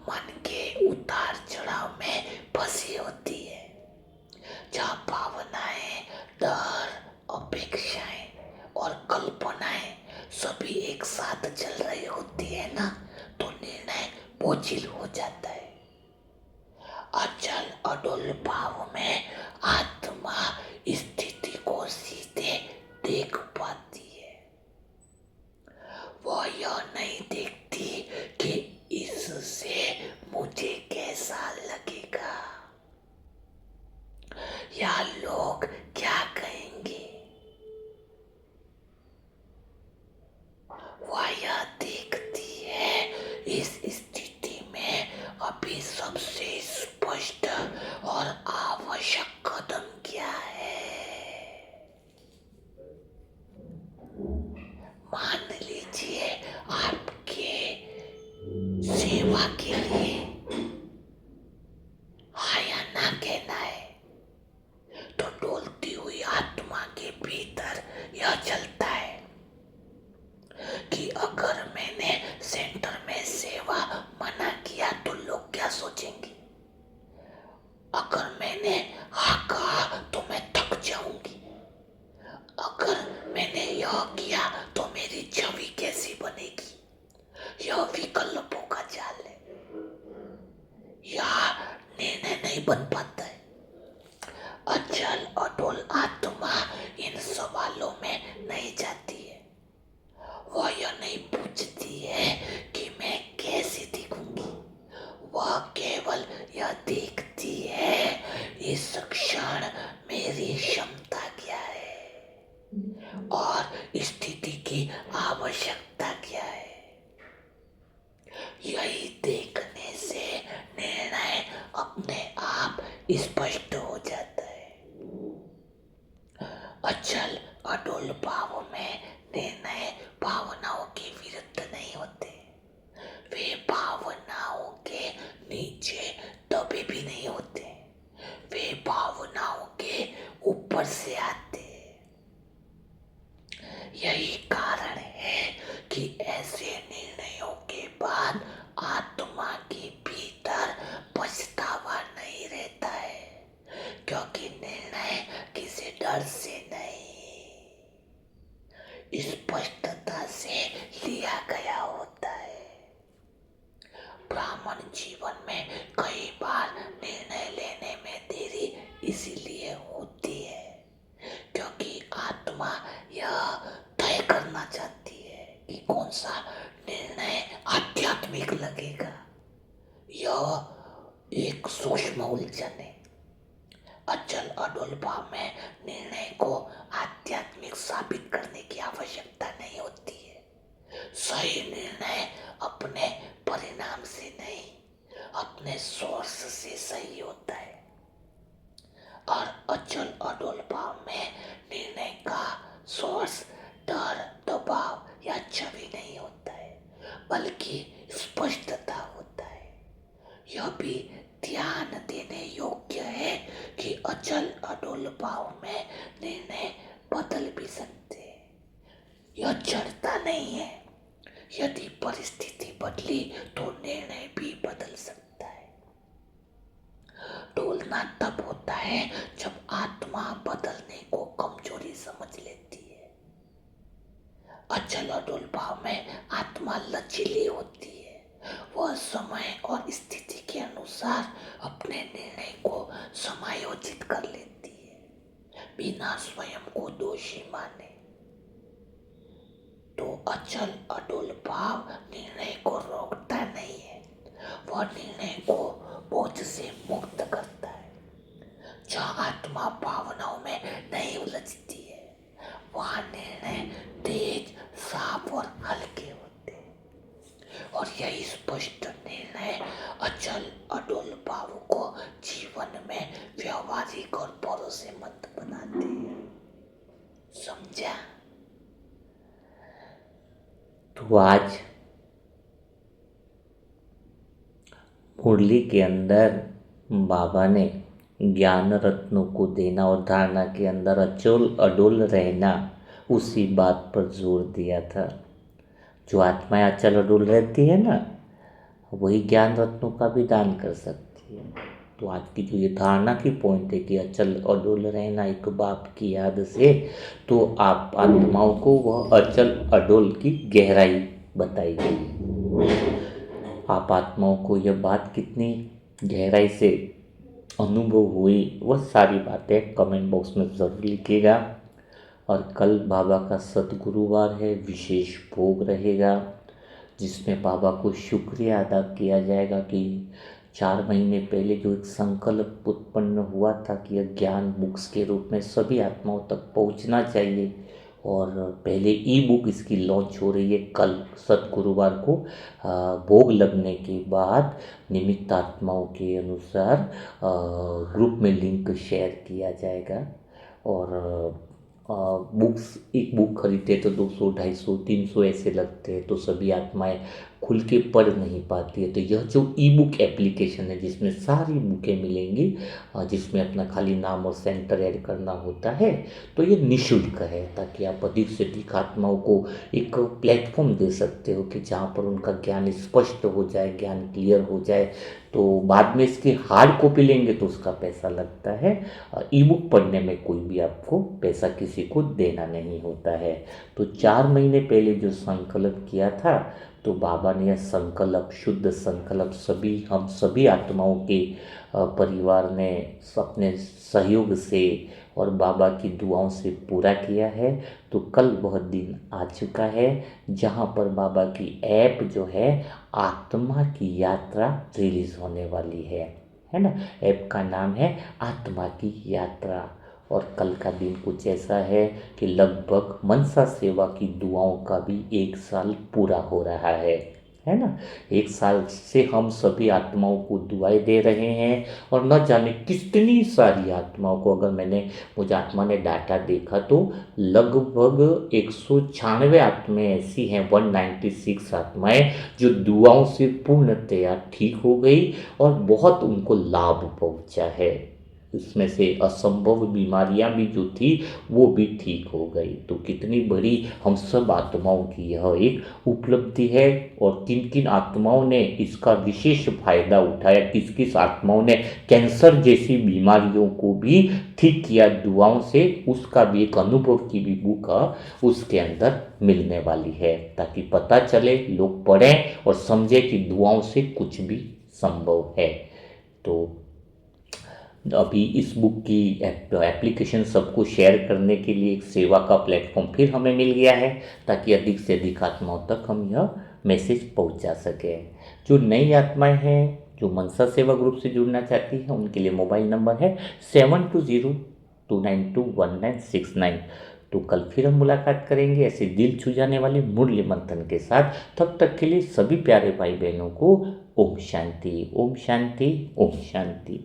मन के उतार चढ़ाव में फंसी होती है, जहाँ भावनाएं, डर, अपेक्षाएं और कल्पनाएं सभी एक साथ चल रही होती है ना, तो निर्णय बोझिल हो जाता है। अचल अडोल भाव में आत्मा स्थिति को सीधे देख पाती है। वह यह नहीं देखती कि इससे मुझे कैसा लगेगा या लोग क्या कहेंगे। वह यह देखती है इस स्थिति में अभी सबसे स्पष्ट और आवश्यक कदम क्या है। मान लीजिए आपके सेवा के लिए हाँ या ना कहना है, तो डोलती हुई आत्मा के भीतर यह चलता है कि अगर मैंने सेंटर में सेवा मना किया तो लोग क्या सोचेंगे। अगर मैंने हाँ कहा तो मैं थक जाऊंगी। अगर मैंने यह किया तो मेरी छवि कैसी बनेगी। यह विकल्पों का जाल है, यह निर्णय नहीं बन पाता है। अचल अडोल आत्मा इन सवालों में नहीं जाती है। वह यह नहीं पूछती है कि मैं कैसी दिखूंगी। वह केवल यह देखती है इस क्षण मेरी क्षमता क्या है और स्थिति की आवश्यकता क्या है। यही देखने से निर्णय अपने आप स्पष्ट हो जाता है। अचल अडोल भाव में निर्णय भावनाओं के विरुद्ध नहीं होते, वे भावनाओं के नीचे दबे भी नहीं होते, वे भावनाओं के ऊपर से आते। यही कारण है कि ऐसे निर्णयों के बाद आत्मा के भीतर पछतावा नहीं रहता है, क्योंकि निर्णय किसी डर से नहीं, स्पष्टता से लिया गया होता है। ब्राह्मण जीवन में कई बार निर्णय लेने में देरी इसीलिए होती है क्योंकि आत्मा यह तय करना चाहती है कि कौन सा निर्णय आध्यात्मिक लगेगा। यह एक सूक्ष्म उलझन है। अचल अडोल भाव में निर्णय को आध्यात्मिक साबित करने की आवश्यकता नहीं होती है। सही निर्णय अपने परिणाम से नहीं, अपने सोर्स से सही होता है। और अचल अडोल भाव में निर्णय का सोर्स डर, दबाव या छवि नहीं होता है, बल्कि स्पष्टता होता है। यह भी ध्यान देने योग्य है कि अचल अडोल भाव में निर्णय बदल भी सकते हैं। यह जड़ता नहीं है। यदि परिस्थिति बदली तो निर्णय भी बदल सकता है। डोलना तब होता है जब आत्मा बदलने को कमजोरी समझ लेती है। अचल अडोल भाव में आत्मा लचीली होती है। वह समय और स्थिति के अनुसार अपने निर्णय को समायोजित कर लेती है, बिना स्वयं को दोषी माने। तो अचल अडोल भाव निर्णय को रोकता नहीं है, वह निर्णय को बोझ से मुक्त करता है। जहाँ आत्मा भावनाओं में नहीं उलझती है, वहाँ निर्णय तेज, साफ और हल्के होते हैं। और यही स्पष्ट निर्णय अचल अडोल भाव को जीवन में व्यवहारिक और भरोसेमंद बनाते हैं। समझा? तो आज मुरली के अंदर बाबा ने ज्ञान रत्नों को देना और धारणा के अंदर अचल अडोल रहना, उसी बात पर जोर दिया था। जो आत्माएं अचल अडोल रहती है ना, वही ज्ञान रत्नों का भी दान कर सकती है। तो आज की जो ये धारणा की पॉइंट है कि अचल अडोल रहना एक बाप की याद से, तो आप आत्माओं को वह अचल अडोल की गहराई बताई गई। आप आत्माओं को यह बात कितनी गहराई से अनुभव हुई, वह सारी बातें कमेंट बॉक्स में ज़रूर लिखिएगा। और कल बाबा का सतगुरुवार है, विशेष भोग रहेगा, जिसमें बाबा को शुक्रिया अदा किया जाएगा कि 4 महीने पहले जो एक संकल्प उत्पन्न हुआ था कि यह ज्ञान बुक्स के रूप में सभी आत्माओं तक पहुंचना चाहिए, और पहले ई बुक इसकी लॉन्च हो रही है कल सतगुरुवार को। भोग लगने के बाद निमित्त आत्माओं के अनुसार ग्रुप में लिंक शेयर किया जाएगा। और बुक्स, एक बुक खरीदते तो 200, 250, 300 ऐसे लगते हैं, तो सभी आत्माएं खुल के पढ़ नहीं पाती है। तो यह जो ई बुक एप्लीकेशन है, जिसमें सारी बुकें मिलेंगी, जिसमें अपना खाली नाम और सेंटर ऐड करना होता है, तो ये निःशुल्क है, ताकि आप अधिक से अधिक आत्माओं को एक प्लेटफॉर्म दे सकते हो कि जहाँ पर उनका ज्ञान स्पष्ट हो जाए, ज्ञान क्लियर हो जाए। तो बाद में इसकी हार्ड कॉपी लेंगे तो उसका पैसा लगता है, ई बुक पढ़ने में कोई भी आपको पैसा किसी को देना नहीं होता है। तो 4 महीने पहले जो संकल्प किया था, तो बाबा ने यह संकल्प, शुद्ध संकल्प हम सभी आत्माओं के परिवार ने अपने सहयोग से और बाबा की दुआओं से पूरा किया है। तो कल वह दिन आ चुका है जहाँ पर बाबा की ऐप जो है आत्मा की यात्रा रिलीज होने वाली है ना। ऐप का नाम है आत्मा की यात्रा। और कल का दिन कुछ ऐसा है कि लगभग मनसा सेवा की दुआओं का भी 1 साल पूरा हो रहा है ना। 1 साल से हम सभी आत्माओं को दुआएं दे रहे हैं, और न जाने कितनी सारी आत्माओं को, अगर मुझे आत्मा ने डाटा देखा तो लगभग 196 आत्माएं ऐसी हैं, 196 आत्माएं जो दुआओं से पूर्णतया ठीक हो गई और बहुत उनको लाभ पहुंचा है। इसमें से असंभव बीमारियां भी जो थी वो भी ठीक हो गई। तो कितनी बड़ी हम सब आत्माओं की यह एक उपलब्धि है, और किन किन आत्माओं ने इसका विशेष फायदा उठाया, किस किस आत्माओं ने कैंसर जैसी बीमारियों को भी ठीक किया दुआओं से, उसका भी एक अनुभव की भी बुक उसके अंदर मिलने वाली है, ताकि पता चले, लोग पढ़ें और समझें कि दुआओं से कुछ भी संभव है। तो अभी इस बुक की एप्लीकेशन सबको शेयर करने के लिए एक सेवा का प्लेटफॉर्म फिर हमें मिल गया है, ताकि अधिक से अधिक आत्माओं तक हम यह मैसेज पहुंचा सकें। जो नई आत्माएं हैं जो मनसा सेवा ग्रुप से जुड़ना चाहती हैं, उनके लिए मोबाइल नंबर है 7202921969। तो कल फिर हम मुलाकात करेंगे ऐसे दिल छू जाने वाले मुरली मंथन के साथ। तब तक के लिए सभी प्यारे भाई बहनों को ओम शांति, ओम शांति, ओम शांति।